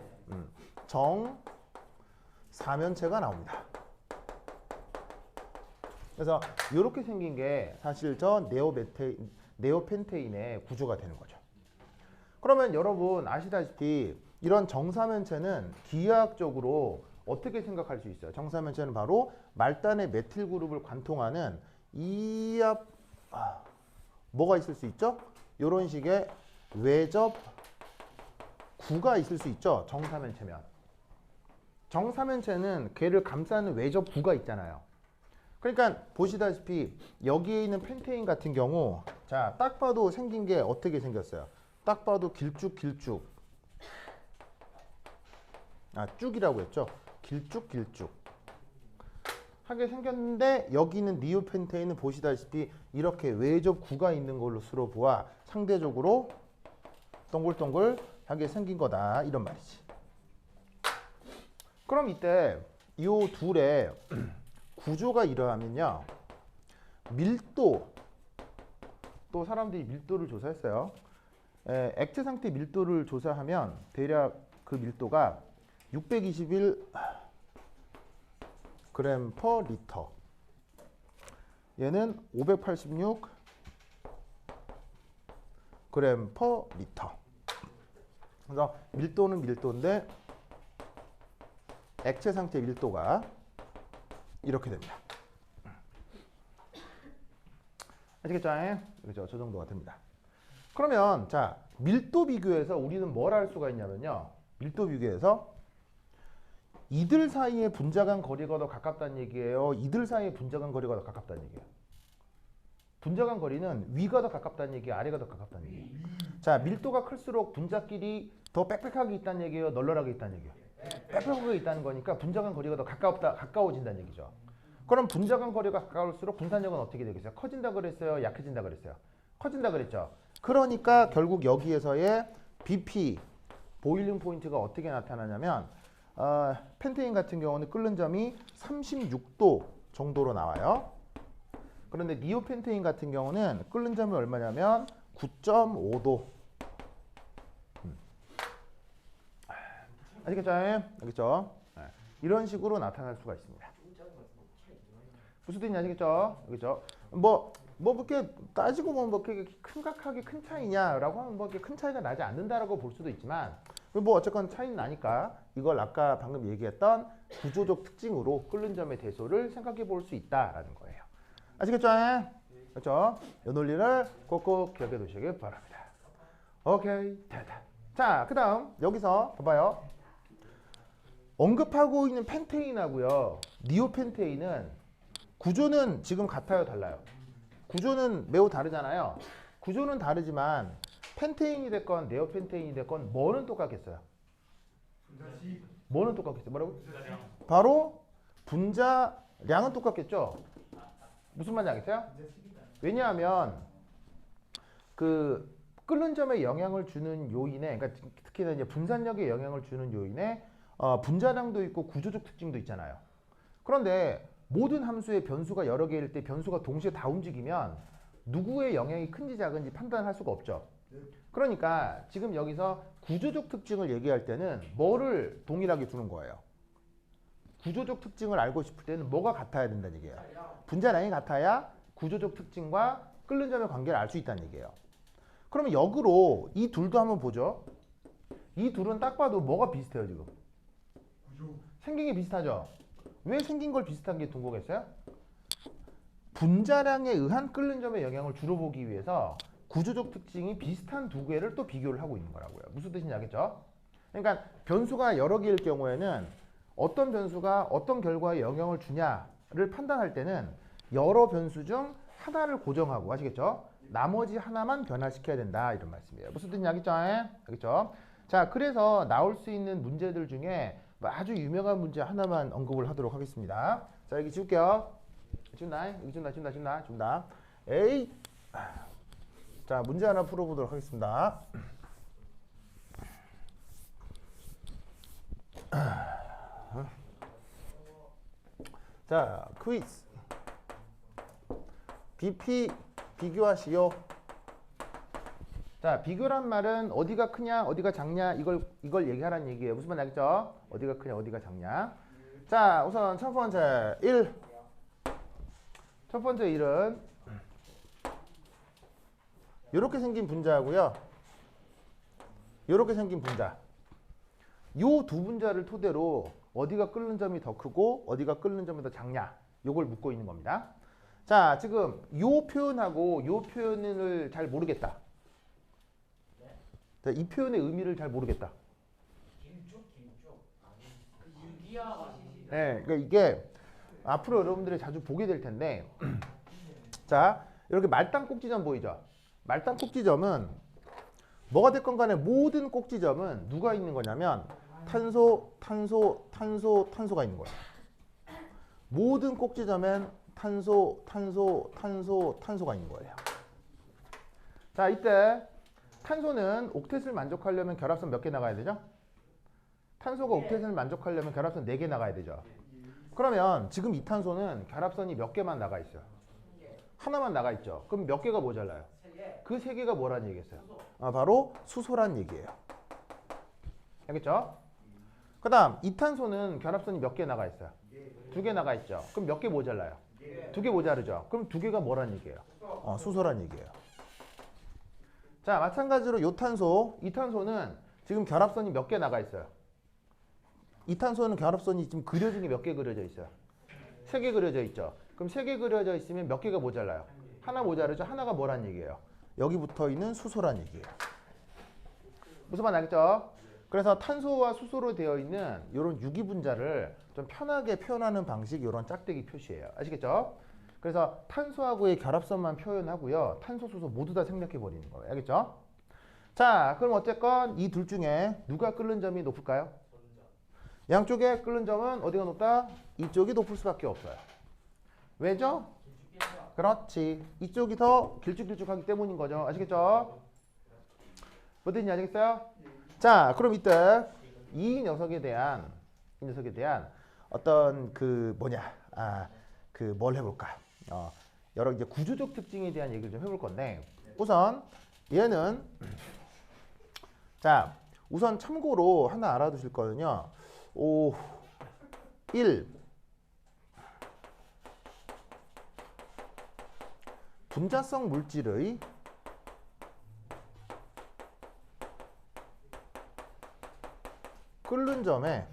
정사면체가 나옵니다. 그래서 이렇게 생긴 게 사실 저 네오펜테인의 구조가 되는 거죠. 그러면 여러분 아시다시피 이런 정사면체는 기하학적으로 어떻게 생각할 수 있어요? 정사면체는 바로 말단의 메틸 그룹을 관통하는 뭐가 있을 수 있죠? 이런 식의 외접 구가 있을 수 있죠. 정사면체면. 정사면체는 걔를 감싸는 외접 구가 있잖아요. 그러니까 보시다시피 여기에 있는 펜테인 같은 경우 자, 딱 봐도 생긴 게 어떻게 생겼어요? 딱 봐도 길쭉 쭉이라고 했죠. 길쭉 하게 생겼는데 여기는 니오펜테인은 보시다시피 이렇게 외접 구가 있는 걸로 보아 상대적으로 동글동글하게 생긴 거다 이런 말이지. 그럼 이때 이 둘의 구조가 이러하면요. 밀도 또 사람들이 밀도를 조사했어요. 액체 상태 밀도를 조사하면 대략 그 밀도가 621 그램 퍼 리터. 얘는 586 그램 퍼 리터. 그래서 밀도는 밀도인데 액체 상태 밀도가 이렇게 됩니다. 아시겠죠? 그렇죠? 저 정도가 됩니다. 그러면 자, 밀도 비교해서 우리는 뭘 할 수가 있냐면요. 밀도 비교해서 이들 사이의 분자간 거리가 더 가깝다는 얘기예요. 이들 사이의 분자간 거리가 더 가깝다는 얘기예요. 분자간 거리는 위가 더 가깝다는 얘기예요. 아래가 더 가깝다는 얘기예요. 자, 밀도가 클수록 분자끼리 더 빽빽하게 있다는 얘기예요. 널널하게 있다는 얘기예요. 빽빽하게 있다는 거니까 분자간 거리가 더 가까워진다는 얘기죠. 그럼 분자간 거리가 가까울수록 분산력은 어떻게 되겠어요? 커진다 그랬어요? 약해진다 그랬어요? 커진다 그랬죠. 그러니까 결국 여기에서의 BP 보일링 포인트가 어떻게 나타나냐면 펜테인 같은 경우는 끓는 점이 36도 정도로 나와요. 그런데 니오펜테인 같은 경우는 끓는 점이 얼마냐면 9.5도. 아시겠죠? 알겠죠? 이런 식으로 나타날 수가 있습니다. 무슨 뜻인지 아시겠죠? 알겠죠? 뭐 그렇게 따지고 보면 뭐 그렇게 심각하게 큰 차이냐라고 하면 뭐 그렇게 큰 차이가 나지 않는다라고 볼 수도 있지만 뭐 어쨌건 차이는 나니까 이걸 아까 방금 얘기했던 구조적 특징으로 끓는 점의 대소를 생각해 볼 수 있다라는 거예요. 아시겠죠? 그렇죠? 이 논리를 꼭꼭 기억해 두시길 바랍니다. 오케이, 됐다. 자, 그 다음 여기서 봐봐요. 언급하고 있는 펜테인하고요. 니오펜테인은 구조는 지금 같아요, 달라요? 구조는 매우 다르잖아요. 구조는 다르지만 펜테인이 됐건 네오펜테인이 됐건 뭐는 똑같겠어요? 뭐는 똑같겠어요? 뭐라고? 바로 분자량은 똑같겠죠? 무슨 말인지 알겠어요? 왜냐하면 그 끓는 점에 영향을 주는 요인에, 그러니까 특히나 이제 분산력에 영향을 주는 요인에 분자량도 있고 구조적 특징도 있잖아요. 그런데 모든 함수의 변수가 여러 개일 때 변수가 동시에 다 움직이면 누구의 영향이 큰지 작은지 판단할 수가 없죠. 그러니까 지금 여기서 구조적 특징을 얘기할 때는 뭐를 동일하게 두는 거예요? 구조적 특징을 알고 싶을 때는 뭐가 같아야 된다는 얘기예요. 분자량이 같아야 구조적 특징과 끓는 점의 관계를 알 수 있다는 얘기예요. 그러면 역으로 이 둘도 한번 보죠. 이 둘은 딱 봐도 뭐가 비슷해요 지금? 생긴 게 비슷하죠? 왜 생긴 걸 비슷한 게 둔 거겠어요? 분자량에 의한 끓는 점의 영향을 주로 보기 위해서 구조적 특징이 비슷한 두 개를 또 비교를 하고 있는 거라고요. 무슨 뜻인지 알겠죠? 그러니까 변수가 여러 개일 경우에는 어떤 변수가 어떤 결과에 영향을 주냐를 판단할 때는 여러 변수 중 하나를 고정하고, 아시겠죠? 나머지 하나만 변화시켜야 된다 이런 말씀이에요. 무슨 뜻인지 알겠죠? 알겠죠? 자, 그래서 나올 수 있는 문제들 중에 아주 유명한 문제 하나만 언급을 하도록 하겠습니다. 자, 여기 지울게요. 지운다. 여기 지운다. 에이. 자, 문제 하나 풀어보도록 하겠습니다. 자, 퀴즈. BP 비교하시오. 자, 비교란 말은 어디가 크냐, 어디가 작냐 이걸 얘기하라는 얘기예요. 무슨 말인지 알겠죠? 어디가 크냐, 어디가 작냐. 자, 우선 첫 번째 1. 첫 번째 1은 이렇게 생긴 분자하고요. 이렇게 생긴 분자. 요 두 분자를 토대로 어디가 끓는 점이 더 크고 어디가 끓는 점이 더 작냐. 요걸 묻고 있는 겁니다. 자, 지금 요 표현하고 요 표현을 잘 모르겠다. 자, 이 표현의 의미를 잘 모르겠다. 김쪽. 그 유기화 시시. 네, 그러니까 이게 앞으로 여러분들이 자주 보게 될 텐데, 자, 이렇게 말단 꼭지점 보이죠? 말단 꼭지점은 뭐가 됐건 간에 모든 꼭지점은 누가 있는 거냐면 탄소가 있는 거예요. 모든 꼭지점엔 탄소가 있는 거예요. 자, 이때 탄소는 옥텟을 만족하려면 결합선 몇 개 나가야 되죠? 탄소가 옥텟을 만족하려면 결합선 4개 나가야 되죠. 그러면 지금 이 탄소는 결합선이 몇 개만 나가 있어요? 하나만 나가 있죠. 그럼 몇 개가 모자라요? 그 3개가 뭐란 얘기겠어요? 바로 수소란 얘기예요. 알겠죠? 그 다음 이 탄소는 결합선이 몇 개 나가 있어요? 2개 나가 있죠. 그럼 몇 개 모자라요? 2개 모자르죠. 그럼 2개가 뭐란 얘기예요? 수소란 얘기예요. 자, 마찬가지로 이 탄소는 지금 결합선이 몇 개 나가 있어요? 이 탄소는 결합선이 지금 그려진 게 몇 개 그려져 있어요? 3개 그려져 있죠. 그럼 3개 그려져 있으면 몇 개가 모자라요? 하나 모자르죠. 하나가 뭐란 얘기예요? 여기 붙어 있는 수소란 얘기예요. 무슨 말 알겠죠? 그래서 탄소와 수소로 되어 있는 이런 유기분자를 좀 편하게 표현하는 방식, 이런 짝대기 표시예요. 아시겠죠? 그래서 탄소하고의 결합선만 표현하고요. 탄소, 수소 모두 다 생략해 버리는 거예요. 알겠죠? 자, 그럼 어쨌건 이 둘 중에 누가 끓는 점이 높을까요? 양쪽에 끓는 점은 어디가 높다? 이쪽이 높을 수밖에 없어요. 왜죠? 그렇지. 이쪽이 더 길쭉길쭉하기 때문인 거죠. 아시겠죠? 뭐든지 아시겠어요? 자, 그럼 이때 이 녀석에 대한 어떤 뭘 해볼까? 여러 이제 구조적 특징에 대한 얘기를 좀 해볼 건데, 우선 얘는 자, 우선 참고로 하나 알아두실 거는요. 1. 분자성 물질의 끓는 점에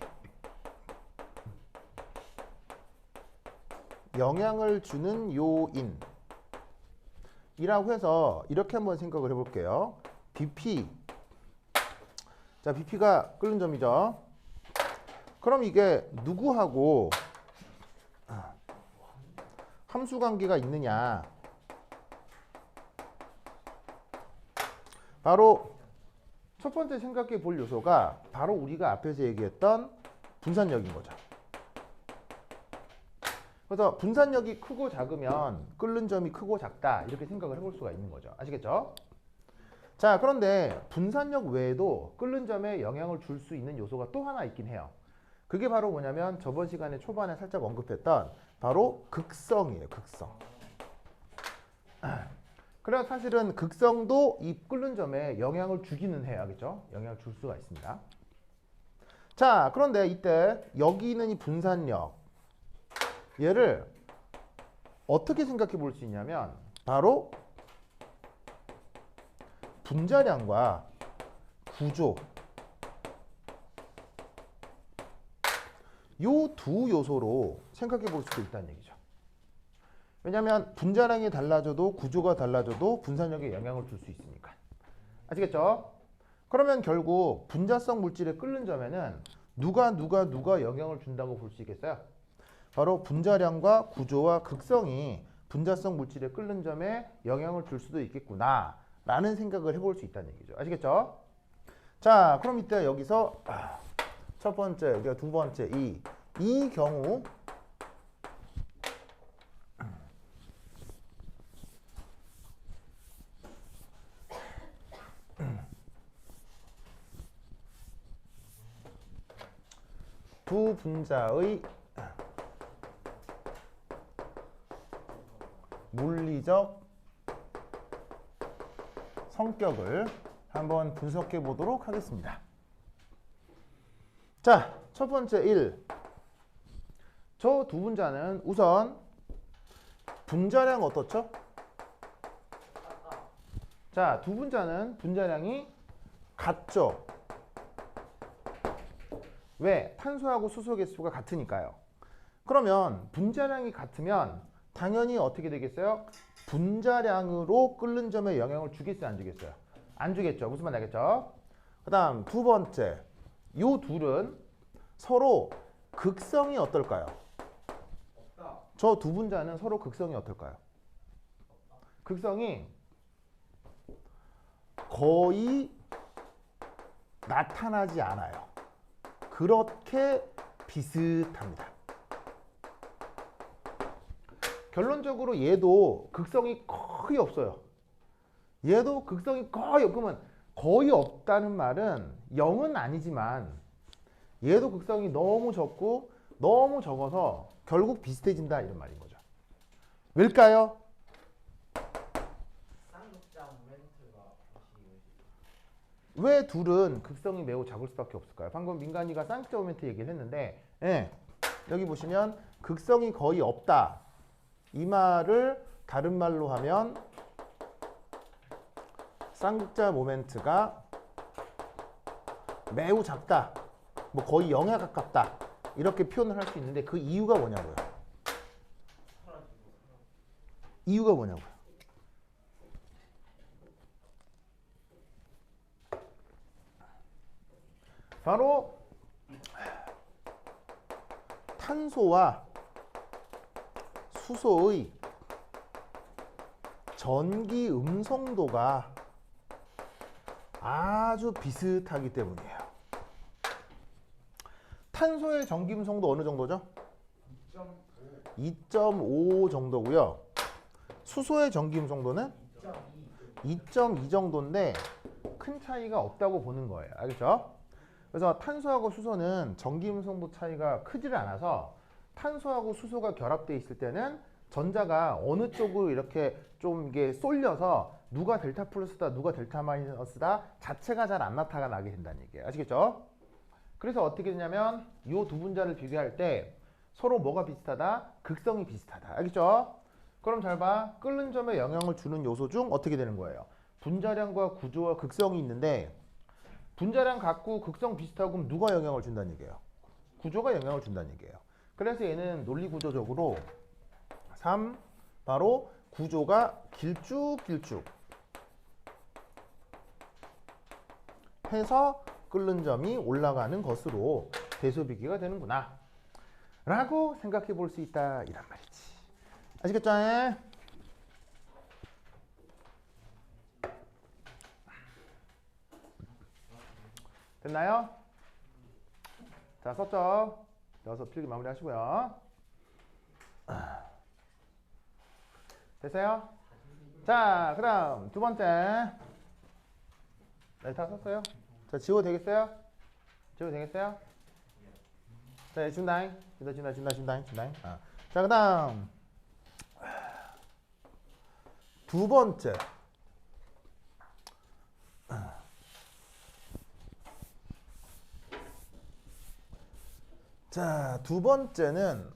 영향을 주는 요인이라고 해서 이렇게 한번 생각을 해볼게요. BP. 자, BP가 끓는 점이죠. 그럼 이게 누구하고 함수 관계가 있느냐? 바로 첫 번째 생각해 볼 요소가 바로 우리가 앞에서 얘기했던 분산력인 거죠. 그래서 분산력이 크고 작으면 끓는 점이 크고 작다 이렇게 생각을 해볼 수가 있는 거죠. 아시겠죠? 자, 그런데 분산력 외에도 끓는 점에 영향을 줄 수 있는 요소가 또 하나 있긴 해요. 그게 바로 뭐냐면 저번 시간에 초반에 살짝 언급했던 바로 극성이에요. 극성. 그래서 사실은 극성도 이 끓는 점에 영향을 주기는 해요. 알겠죠? 영향을 줄 수가 있습니다. 자, 그런데 이때 여기 있는 이 분산력, 얘를 어떻게 생각해 볼 수 있냐면 바로 분자량과 구조, 요 두 요소로 생각해 볼 수도 있다는 얘기죠. 왜냐하면 분자량이 달라져도 구조가 달라져도 분산력에 영향을 줄 수 있으니까. 아시겠죠? 그러면 결국 분자성 물질의 끓는 점에는 누가 영향을 준다고 볼 수 있겠어요? 바로 분자량과 구조와 극성이 분자성 물질의 끓는 점에 영향을 줄 수도 있겠구나 라는 생각을 해볼 수 있다는 얘기죠. 아시겠죠? 자, 그럼 이때 여기서 첫 번째, 여기가 두 번째 이 경우 두 분자의 물리적 성격을 한번 분석해 보도록 하겠습니다. 자, 첫 번째 1. 저 두 분자는 우선 분자량 어떻죠? 자, 두 분자는 분자량이 같죠? 왜? 탄소하고 수소 개수가 같으니까요. 그러면 분자량이 같으면 당연히 어떻게 되겠어요? 분자량으로 끓는 점에 영향을 주겠어요? 안 주겠어요? 안 주겠죠. 무슨 말인지 알겠죠? 그 다음 두 번째. 요 둘은 서로 극성이 어떨까요? 없다. 저 두 분자는 서로 극성이 어떨까요? 극성이 거의 나타나지 않아요. 그렇게 비슷합니다. 결론적으로 얘도 극성이 거의 없어요. 얘도 극성이 거의 없으면 거의 없다는 말은 0은 아니지만 얘도 극성이 너무 적고 너무 적어서 결국 비슷해진다 이런 말인 거죠. 왜일까요? 쌍극자 모멘트가 다시 왜 둘은 극성이 매우 작을 수밖에 없을까요? 방금 민간이가 쌍극자 모멘트 얘기를 했는데 예, 여기 보시면 극성이 거의 없다. 이 말을 다른 말로 하면 쌍극자 모멘트가 매우 작다. 뭐 거의 0에 가깝다. 이렇게 표현을 할 수 있는데 그 이유가 뭐냐고요? 이유가 뭐냐고요? 바로 탄소와 수소의 전기 음성도가 아주 비슷하기 때문이에요. 탄소의 전기 음성도 어느 정도죠? 2.5 정도고요. 수소의 전기 음성도는 2.2 정도인데 큰 차이가 없다고 보는 거예요. 알겠죠? 그래서 탄소하고 수소는 전기 음성도 차이가 크지를 않아서 탄소하고 수소가 결합되어 있을 때는 전자가 어느 쪽으로 이렇게 좀 이게 쏠려서 누가 델타 플러스다, 누가 델타 마이너스다 자체가 잘 안 나타나게 된다는 얘기예요. 아시겠죠? 그래서 어떻게 되냐면 이 두 분자를 비교할 때 서로 뭐가 비슷하다? 극성이 비슷하다. 알겠죠? 그럼 잘 봐. 끓는 점에 영향을 주는 요소 중 어떻게 되는 거예요? 분자량과 구조와 극성이 있는데 분자량 같고 극성 비슷하고 그럼 누가 영향을 준다는 얘기예요? 구조가 영향을 준다는 얘기예요. 그래서 얘는 논리 구조적으로 3 바로 구조가 길쭉길쭉 해서 끓는 점이 올라가는 것으로 대소비기가 되는구나 라고 생각해 볼 수 있다 이란 말이지. 아시겠죠? 됐나요? 자, 썼죠? 여기서 필기 마무리 하시고요. 됐어요? 자, 그 다음 두 번째. 네, 다 썼어요? 자, 지워도 되겠어요? 지워도 되겠어요? 자, 준다잉. 준다잉. 자, 그 다음 두 번째. 자, 두 번째는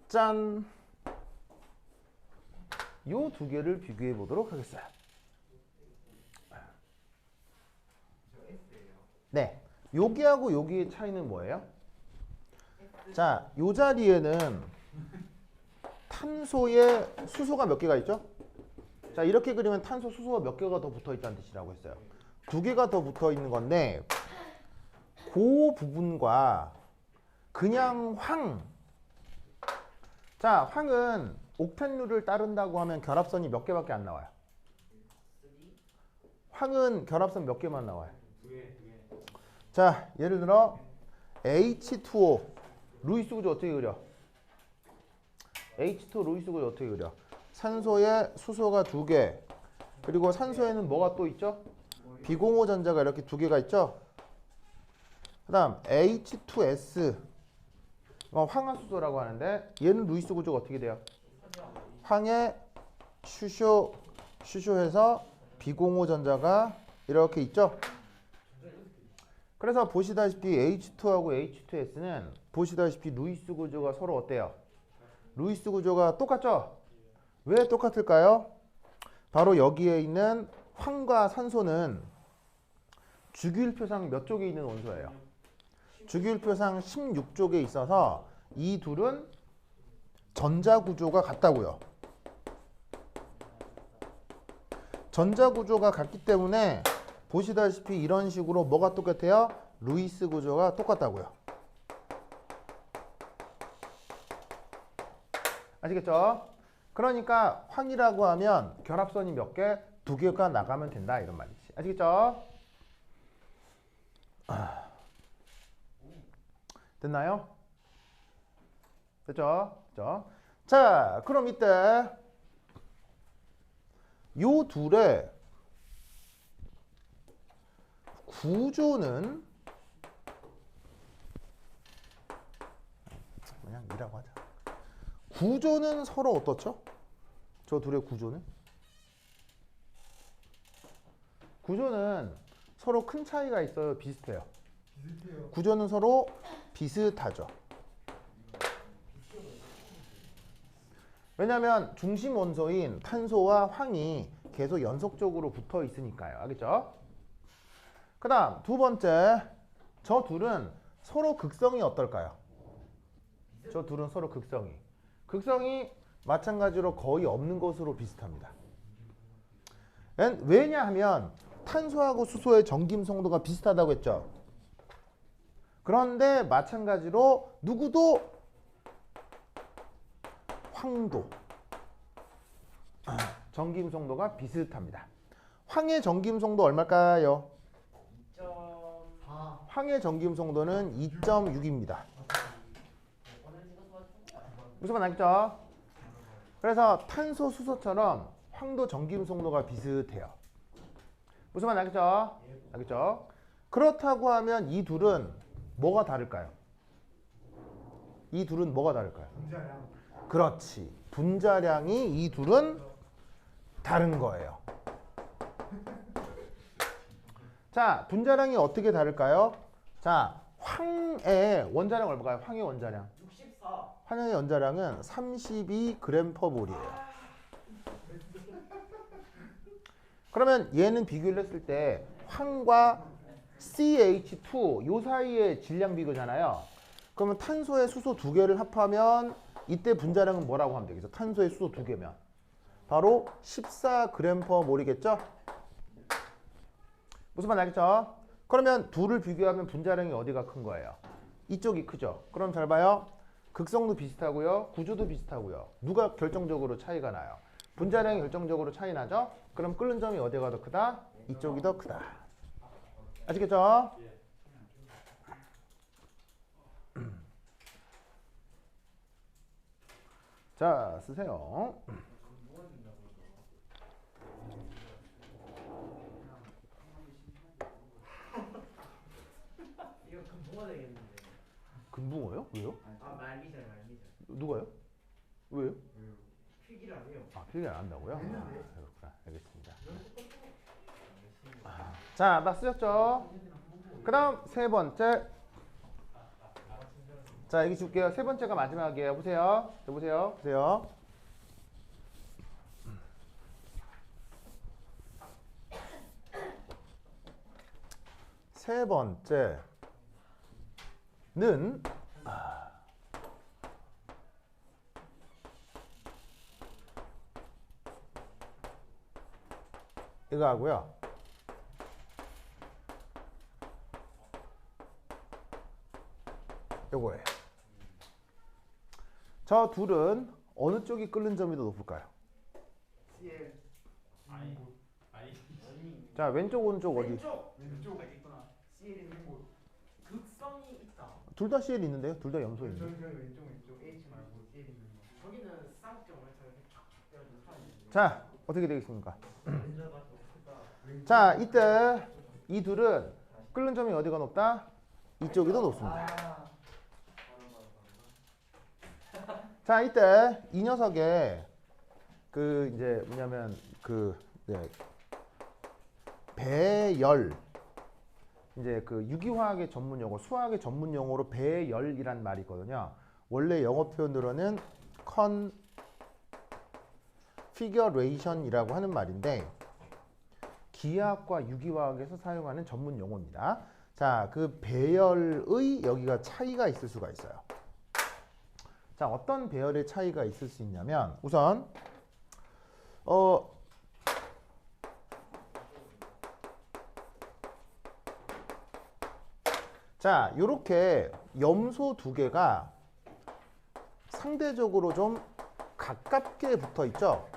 짠! 요 두 개를 비교해 보도록 하겠어요. 네, 여기하고 여기의 차이는 뭐예요? 자, 요 자리에는 탄소에 수소가 몇 개가 있죠? 자, 이렇게 그리면 탄소, 수소가 몇 개가 더 붙어 있다는 뜻이라고 했어요. 두 개가 더 붙어 있는 건데 그 부분과 그냥 황. 자, 황은 옥텐룰을 따른다고 하면 결합선이 몇 개밖에 안 나와요. 황은 결합선 몇 개만 나와요. 자, 예를 들어 H2O 루이스 구조 어떻게 그려? H2O 루이스 구조 어떻게 그려? 산소에 수소가 2개 그리고 산소에는 뭐가 또 있죠? 비공호 전자가 이렇게 2개가 있죠? 그 다음 H2S 황화수소라고 하는데 얘는 루이스 구조가 어떻게 돼요? 황에 슈쇼해서 비공호 전자가 이렇게 있죠? 그래서 보시다시피 H2하고 H2S는 보시다시피 루이스 구조가 서로 어때요? 루이스 구조가 똑같죠? 왜 똑같을까요? 바로 여기에 있는 황과 산소는 주기율표상 몇 쪽에 있는 원소예요? 주기율표상 16쪽에 있어서 이 둘은 전자구조가 같다고요. 전자구조가 같기 때문에 보시다시피 이런 식으로 뭐가 똑같아요? 루이스 구조가 똑같다고요. 아시겠죠? 그러니까 황이라고 하면 결합선이 몇 개? 2개가 나가면 된다 이런 말이지. 아시겠죠? 됐나요? 됐죠? 됐죠? 자, 그럼 이때 요 둘의 구조는 그냥 이라고 하자. 구조는 서로 어떻죠? 저 둘의 구조는? 구조는 서로 큰 차이가 있어요? 비슷해요? 비슷해요. 구조는 서로 비슷하죠. 왜냐하면 중심 원소인 탄소와 황이 계속 연속적으로 붙어 있으니까요. 알겠죠? 그 다음 두 번째, 저 둘은 서로 극성이 어떨까요? 저 둘은 서로 극성이 마찬가지로 거의 없는 것으로 비슷합니다. 왜냐하면 탄소하고 수소의 정김성도가 비슷하다고 했죠. 그런데 마찬가지로 누구도 황도 정김성도가 비슷합니다. 황의 정김성도 얼마일까요? 2.4. 황의 정김성도는 2.6입니다. 무슨 말 알겠죠? 그래서 탄소, 수소처럼 황도 정김성도가 비슷해요. 무슨 말 알겠죠? 알겠죠? 그렇다고 하면 이 둘은 뭐가 다를까요? 이 둘은 뭐가 다를까요? 분자량. 그렇지. 분자량이 이 둘은 다른 거예요. 자, 분자량이 어떻게 다를까요? 자, 황의 원자량 얼마일까요? 황의 원자량. 64. 황의 원자량은 32g/몰이에요. 그러면 얘는 비교를 했을 때 황과 CH2 요 사이의 질량 비교잖아요. 그러면 탄소에 수소 2개를 합하면 이때 분자량은 뭐라고 하면 되겠어? 탄소에 수소 2개면 바로 14g/몰이겠죠? 무슨 말 알겠죠? 그러면 둘을 비교하면 분자량이 어디가 큰 거예요? 이쪽이 크죠? 그럼 잘 봐요. 극성도 비슷하고요. 구조도 비슷하고요. 누가 결정적으로 차이가 나요? 분자량이 결정적으로 차이 나죠? 그럼 끓는 점이 어디가 더 크다? 이쪽이 더 크다. 아시겠죠? 자, 쓰세요. 이거 금붕어 되겠는데. 금붕어요? 왜요? 아, 말미잘. 누가요? 왜요? 필기라고요. 아, 필기 안 한다고요? 아, 그렇구나. 알겠습니다. 자, 다 쓰셨죠? 그 다음 세 번째. 자, 여기 줄게요. 세 번째가 마지막이에요. 보세요. 보세요. 세 번째는 이거 하고요. 요거예요. 저 둘은 어느 쪽이 끓는 점이 더 높을까요? CL. 자, 왼쪽 오른쪽 어디? 왼쪽. 있구나. CL 있는 곳. 극성이 있다. 둘 다 CL 있는데요? 둘 다 염소 있는데. 저기 왼쪽 H 말고 CL 있는 곳. 저기는 쌍점을 저렇게 촥촥 떼어서 살아있는데. 자, 어떻게 되겠습니까? 자, 이때 이 둘은 끓는 점이 어디가 높다? 이쪽이 더 높습니다. 자, 이때 이 녀석의 그 이제 뭐냐면 배열, 이제 그 유기화학의 전문 용어, 수학의 전문 용어로 배열이란 말이 있거든요. 원래 영어 표현으로는 configuration이라고 하는 말인데 기하학과 유기화학에서 사용하는 전문 용어입니다. 자, 그 배열의 여기가 차이가 있을 수가 있어요. 자, 어떤 배열의 차이가 있을 수 있냐면 우선 자, 요렇게 염소 두 개가 상대적으로 좀 가깝게 붙어 있죠.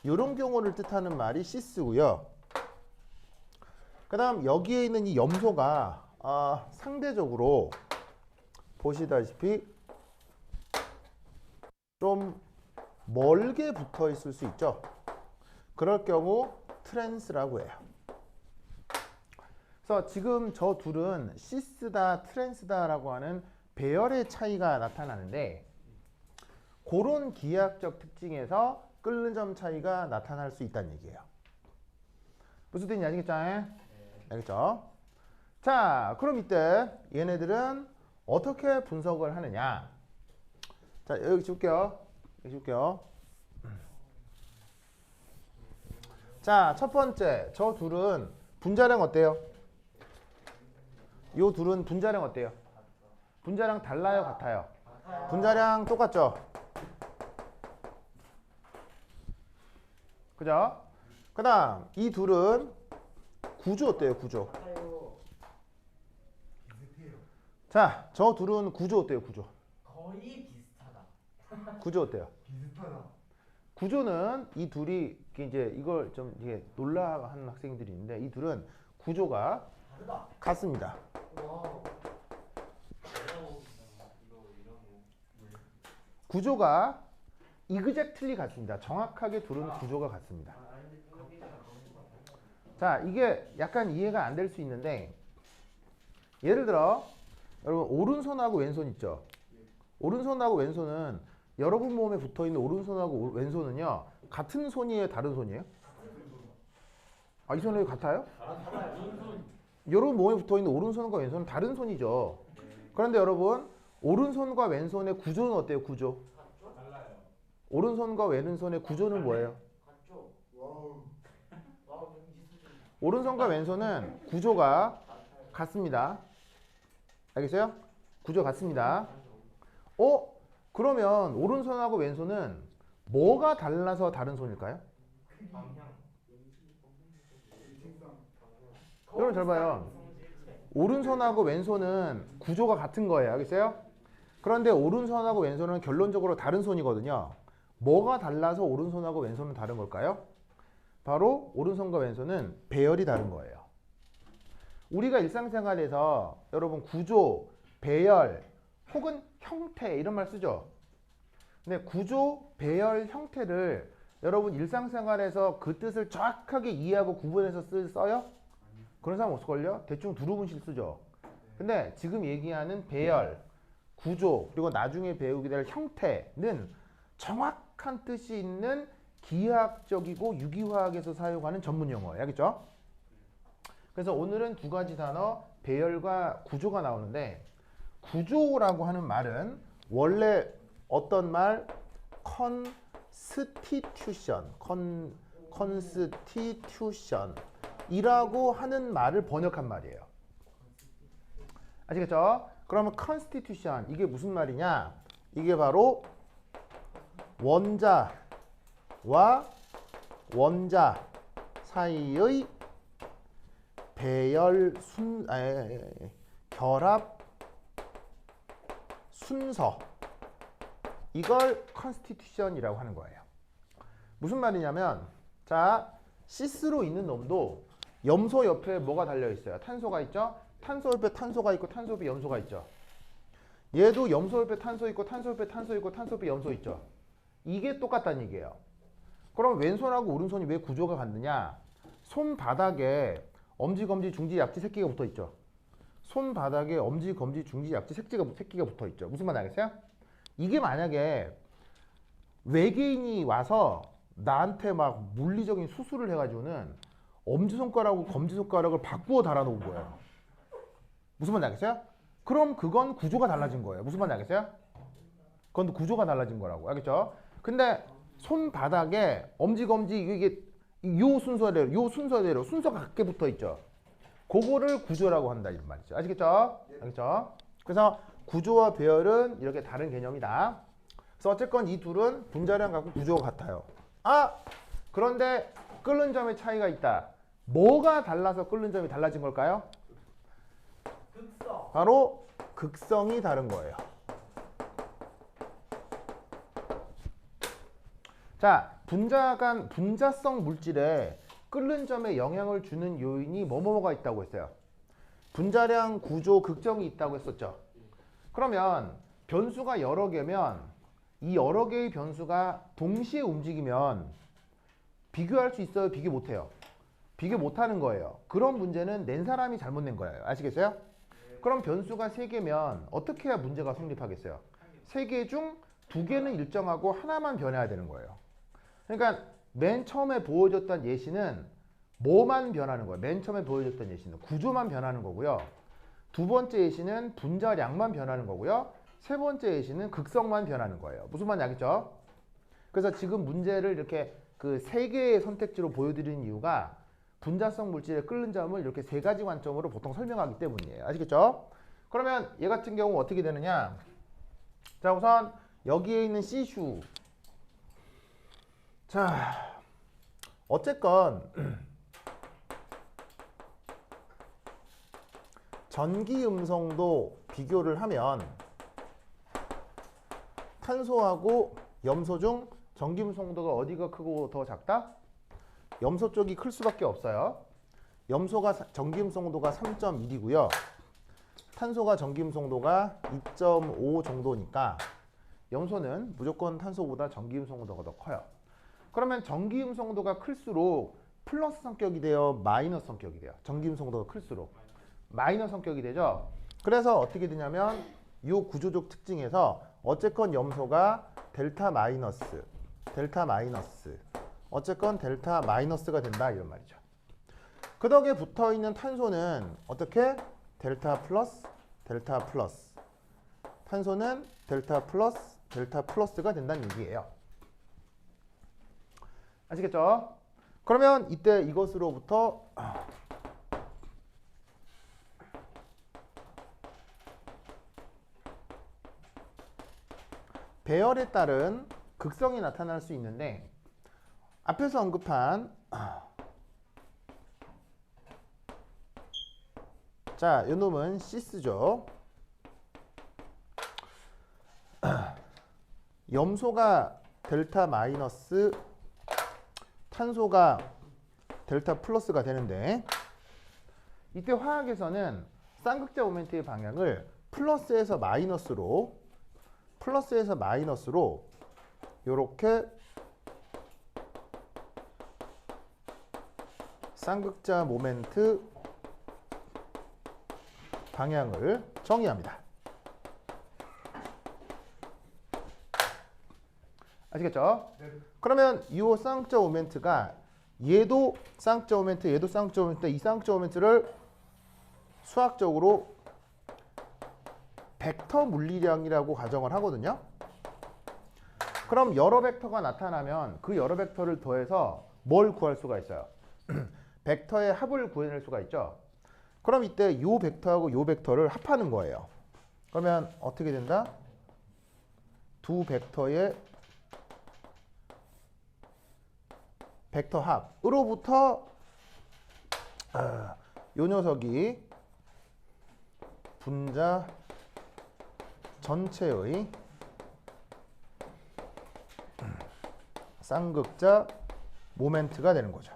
이런 경우를 뜻하는 말이 시스고요. 그 다음 여기에 있는 이 염소가 상대적으로 보시다시피 좀 멀게 붙어 있을 수 있죠. 그럴 경우 트랜스라고 해요. 그래서 지금 저 둘은 시스다, 트랜스다라고 하는 배열의 차이가 나타나는데 그런 기하학적 특징에서 끓는 점 차이가 나타날 수 있다는 얘기예요. 무슨 뜻인지 아시겠죠? 알겠죠? 자, 그럼 이때 얘네들은 어떻게 분석을 하느냐? 자, 여기 줄게요. 여기 줄게요. 자, 첫 번째, 저 둘은 분자량 어때요? 요 둘은 분자량 어때요? 분자량 달라요, 같아요? 분자량 똑같죠? 그죠? 그 다음 이 둘은 구조 어때요? 구조. 자, 저 둘은 구조 어때요? 구조. 거의 비슷하다. 구조 어때요? 비슷하다. 구조는 이 둘이 이제 이걸 좀 이게 놀라하는 학생들이 있는데 이 둘은 구조가 다르다. 같습니다. 와우. 구조가 이그젝틀리 같습니다. 정확하게 둘은 구조가 같습니다. 자, 이게 약간 이해가 안 될 수 있는데 예를 들어 여러분 오른손하고 왼손 있죠? 오른손하고 왼손은 여러분 몸에 붙어 있는 오른손하고 왼손은요 같은 손이에요, 다른 손이에요? 아, 이 손이 같아요? 여러분 몸에 붙어 있는 오른손과 왼손은 다른 손이죠. 그런데 여러분 오른손과 왼손의 구조는 어때요? 구조? 달라요. 오른손과 왼손의 구조는 뭐예요? 같죠? 와우. 와우, 경지 수준. 오른손과 왼손은 구조가 같습니다. 알겠어요? 구조 같습니다. 그러면 오른손하고 왼손은 뭐가 달라서 다른 손일까요? 방향. 여러분 잘 봐요. 오른손하고 왼손은 구조가 같은 거예요. 알겠어요? 그런데 오른손하고 왼손은 결론적으로 다른 손이거든요. 뭐가 달라서 오른손하고 왼손은 다른 걸까요? 바로 오른손과 왼손은 배열이 다른 거예요. 우리가 일상생활에서 여러분 구조, 배열 혹은 형태 이런 말 쓰죠. 근데 구조, 배열, 형태를 여러분 일상생활에서 그 뜻을 정확하게 이해하고 구분해서 써요? 그런 사람 없을걸요? 대충 두루뭉실 쓰죠. 근데 지금 얘기하는 배열, 구조, 그리고 나중에 배우게 될 형태는 정확한 뜻이 있는 기하학적이고 유기화학에서 사용하는 전문 용어예요. 알겠죠? 그래서 오늘은 두 가지 단어, 배열과 구조가 나오는데 구조라고 하는 말은 원래 어떤 말? constitution 이라고 하는 말을 번역한 말이에요. 아시겠죠? 그러면 constitution 이게 무슨 말이냐? 이게 바로 원자와 원자 사이의 배열 결합 순서 이걸 constitution이라고 하는 거예요. 무슨 말이냐면 자, 시스로 있는 놈도 염소 옆에 뭐가 달려 있어요? 탄소가 있죠? 탄소 옆에 탄소가 있고 탄소 옆에 염소가 있죠. 얘도 염소 옆에 탄소 있고 탄소 옆에 탄소 있고 탄소 옆에 염소 있죠. 이게 똑같다는 얘기예요. 그럼 왼손하고 오른손이 왜 구조가 같느냐? 손바닥에 엄지, 검지, 중지, 약지, 새끼가 붙어 있죠. 손바닥에 엄지, 검지, 중지, 약지, 새끼가 붙어 있죠. 무슨 말 알겠어요? 이게 만약에 외계인이 와서 나한테 막 물리적인 수술을 해가지고는 엄지손가락하고 검지손가락을 바꾸어 달아놓은 거예요. 무슨 말인지 알겠어요? 그럼 그건 구조가 달라진 거예요. 무슨 말인지 알겠어요? 그건 구조가 달라진 거라고. 알겠죠? 근데 손바닥에 엄지, 검지 이게 요 순서대로 순서가 같게 붙어 있죠. 그거를 구조라고 한다 이 말이죠. 아시겠죠? 알겠죠? 그래서 구조와 배열은 이렇게 다른 개념이다. 그래서 어쨌건 이 둘은 분자량 갖고 구조가 같아요. 아! 그런데 끓는 점의 차이가 있다. 뭐가 달라서 끓는 점이 달라진 걸까요? 극성. 바로 극성이 다른 거예요. 자, 분자성 물질에 끓는 점에 영향을 주는 요인이 뭐뭐가 있다고 했어요. 분자량, 구조, 극성이 있다고 했었죠. 그러면 변수가 여러 개면 이 여러 개의 변수가 동시에 움직이면 비교할 수 있어요? 비교 못해요? 비교 못하는 거예요. 그런 문제는 낸 사람이 잘못 낸 거예요. 아시겠어요? 그럼 변수가 3개면 어떻게 해야 문제가 성립하겠어요? 3개 중 2개는 일정하고 하나만 변해야 되는 거예요. 그러니까 맨 처음에 보여줬던 예시는 뭐만 변하는 거예요? 맨 처음에 보여줬던 예시는 구조만 변하는 거고요. 두 번째 예시는 분자량만 변하는 거고요. 세 번째 예시는 극성만 변하는 거예요. 무슨 말인지 알겠죠? 그래서 지금 문제를 이렇게 그 3개의 선택지로 보여드리는 이유가 분자성 물질의 끓는 점을 이렇게 3가지 관점으로 보통 설명하기 때문이에요. 아시겠죠? 그러면 얘 같은 경우 어떻게 되느냐? 자, 우선 여기에 있는 C슈. 자, 어쨌건 전기 음성도 비교를 하면 탄소하고 염소 중 전기 음성도가 어디가 크고 더 작다? 염소 쪽이 클 수밖에 없어요. 염소가 전기 음성도가 3.1이고요. 탄소가 전기 음성도가 2.5 정도니까 염소는 무조건 탄소보다 전기 음성도가 더 커요. 그러면 전기 음성도가 클수록 플러스 성격이 돼요? 마이너스 성격이 돼요? 전기 음성도가 클수록 마이너스 성격이 되죠. 그래서 어떻게 되냐면 이 구조적 특징에서 어쨌건 염소가 델타 마이너스 어쨌건 델타 마이너스가 된다 이런 말이죠. 그 덕에 붙어있는 탄소는 어떻게? 델타 플러스 탄소는 델타 플러스가 된다는 얘기예요. 아시겠죠? 그러면 이때 이것으로부터 배열에 따른 극성이 나타날 수 있는데 앞에서 언급한 자, 이 놈은 시스죠. 염소가 델타 마이너스 탄소가 델타 플러스가 되는데 이때 화학에서는 쌍극자 모멘트의 방향을 플러스에서 마이너스로 요렇게 쌍극자 모멘트 방향을 정의합니다. 아시겠죠? 네. 그러면 이 쌍극자 모멘트가 얘도 쌍극자 모멘트, 얘도 쌍극자 모멘트, 이 쌍극자 모멘트를 수학적으로 벡터 물리량이라고 가정을 하거든요. 그럼 여러 벡터가 나타나면 그 여러 벡터를 더해서 뭘 구할 수가 있어요? 벡터의 합을 구해낼 수가 있죠. 그럼 이때 요 벡터하고 요 벡터를 합하는 거예요. 그러면 어떻게 된다? 두 벡터의 벡터 합으로부터 요 녀석이 분자 전체의 쌍극자 모멘트가 되는 거죠.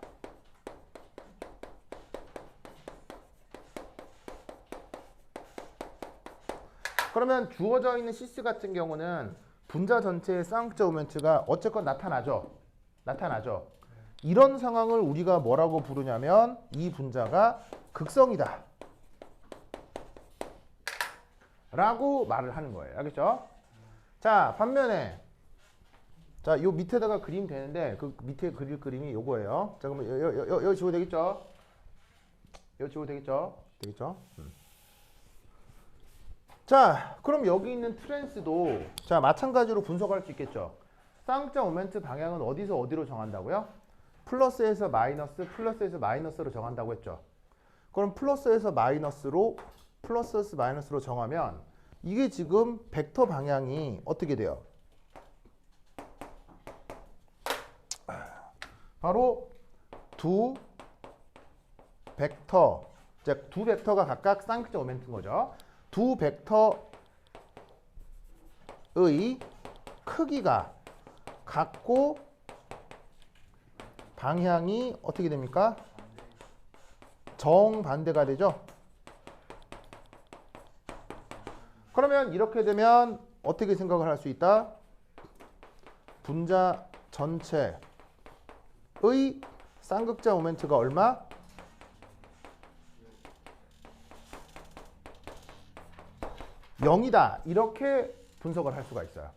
그러면 주어져 있는 시스 같은 경우는 분자 전체의 쌍극자 모멘트가 어쨌건 나타나죠. 이런 상황을 우리가 뭐라고 부르냐면 이 분자가 극성이다 라고 말을 하는 거예요. 알겠죠? 자, 반면에 자, 요 밑에다가 그림 되는데 그 밑에 그릴 그림이 요거예요. 자, 그러면 여기 지워 되겠죠? 여기 지워 되겠죠? 자, 그럼 여기 있는 트랜스도 자, 마찬가지로 분석할 수 있겠죠. 쌍극자 모멘트 방향은 어디서 어디로 정한다고요? 플러스에서 마이너스, 플러스에서 마이너스로 정한다고 했죠. 그럼 플러스에서 마이너스로 플러스에서 마이너스로 정하면 이게 지금 벡터 방향이 어떻게 돼요? 바로 두 벡터, 즉 두 벡터가 각각 쌍극자 모멘트인 거죠. 두 벡터의 크기가 같고 방향이 어떻게 됩니까? 정반대가 되죠. 그러면 이렇게 되면 어떻게 생각을 할 수 있다? 분자 전체의 쌍극자 모멘트가 얼마? (0이다) 이렇게 분석을 할 수가 있어요.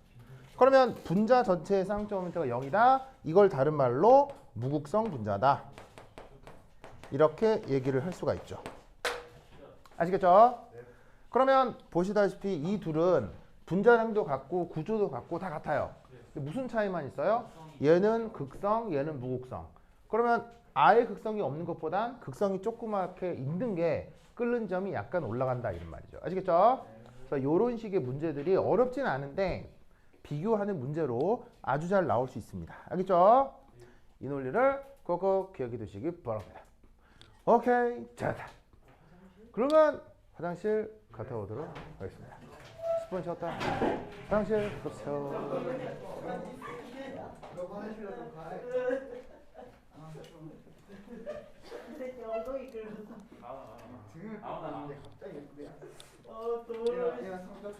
그러면 분자 전체의 쌍극자 모멘트가 0이다. 이걸 다른 말로 무극성 분자다. 이렇게 얘기를 할 수가 있죠. 아시겠죠? 그러면 보시다시피 이 둘은 분자량도 같고 구조도 같고 다 같아요. 근데 무슨 차이만 있어요? 얘는 극성, 얘는 무극성. 그러면 아예 극성이 없는 것보단 극성이 조그맣게 있는 게 끓는 점이 약간 올라간다 이런 말이죠. 아시겠죠? 그래서 이런 식의 문제들이 어렵진 않은데 비교하는 문제로 아주 잘 나올 수 있습니다. 알겠죠? 이 논리를 꼭꼭 기억해 두시기 바랍니다. 오케이. 자, 그러면 화장실 갔다 오도록 하겠습니다. 10분 쉬었다. 화장실 급세요. 너가 하시려고 가. 근데 엉덩이 끌면서 등을 아무나. 떴는데 갑자기 그래. 또 얘가 성격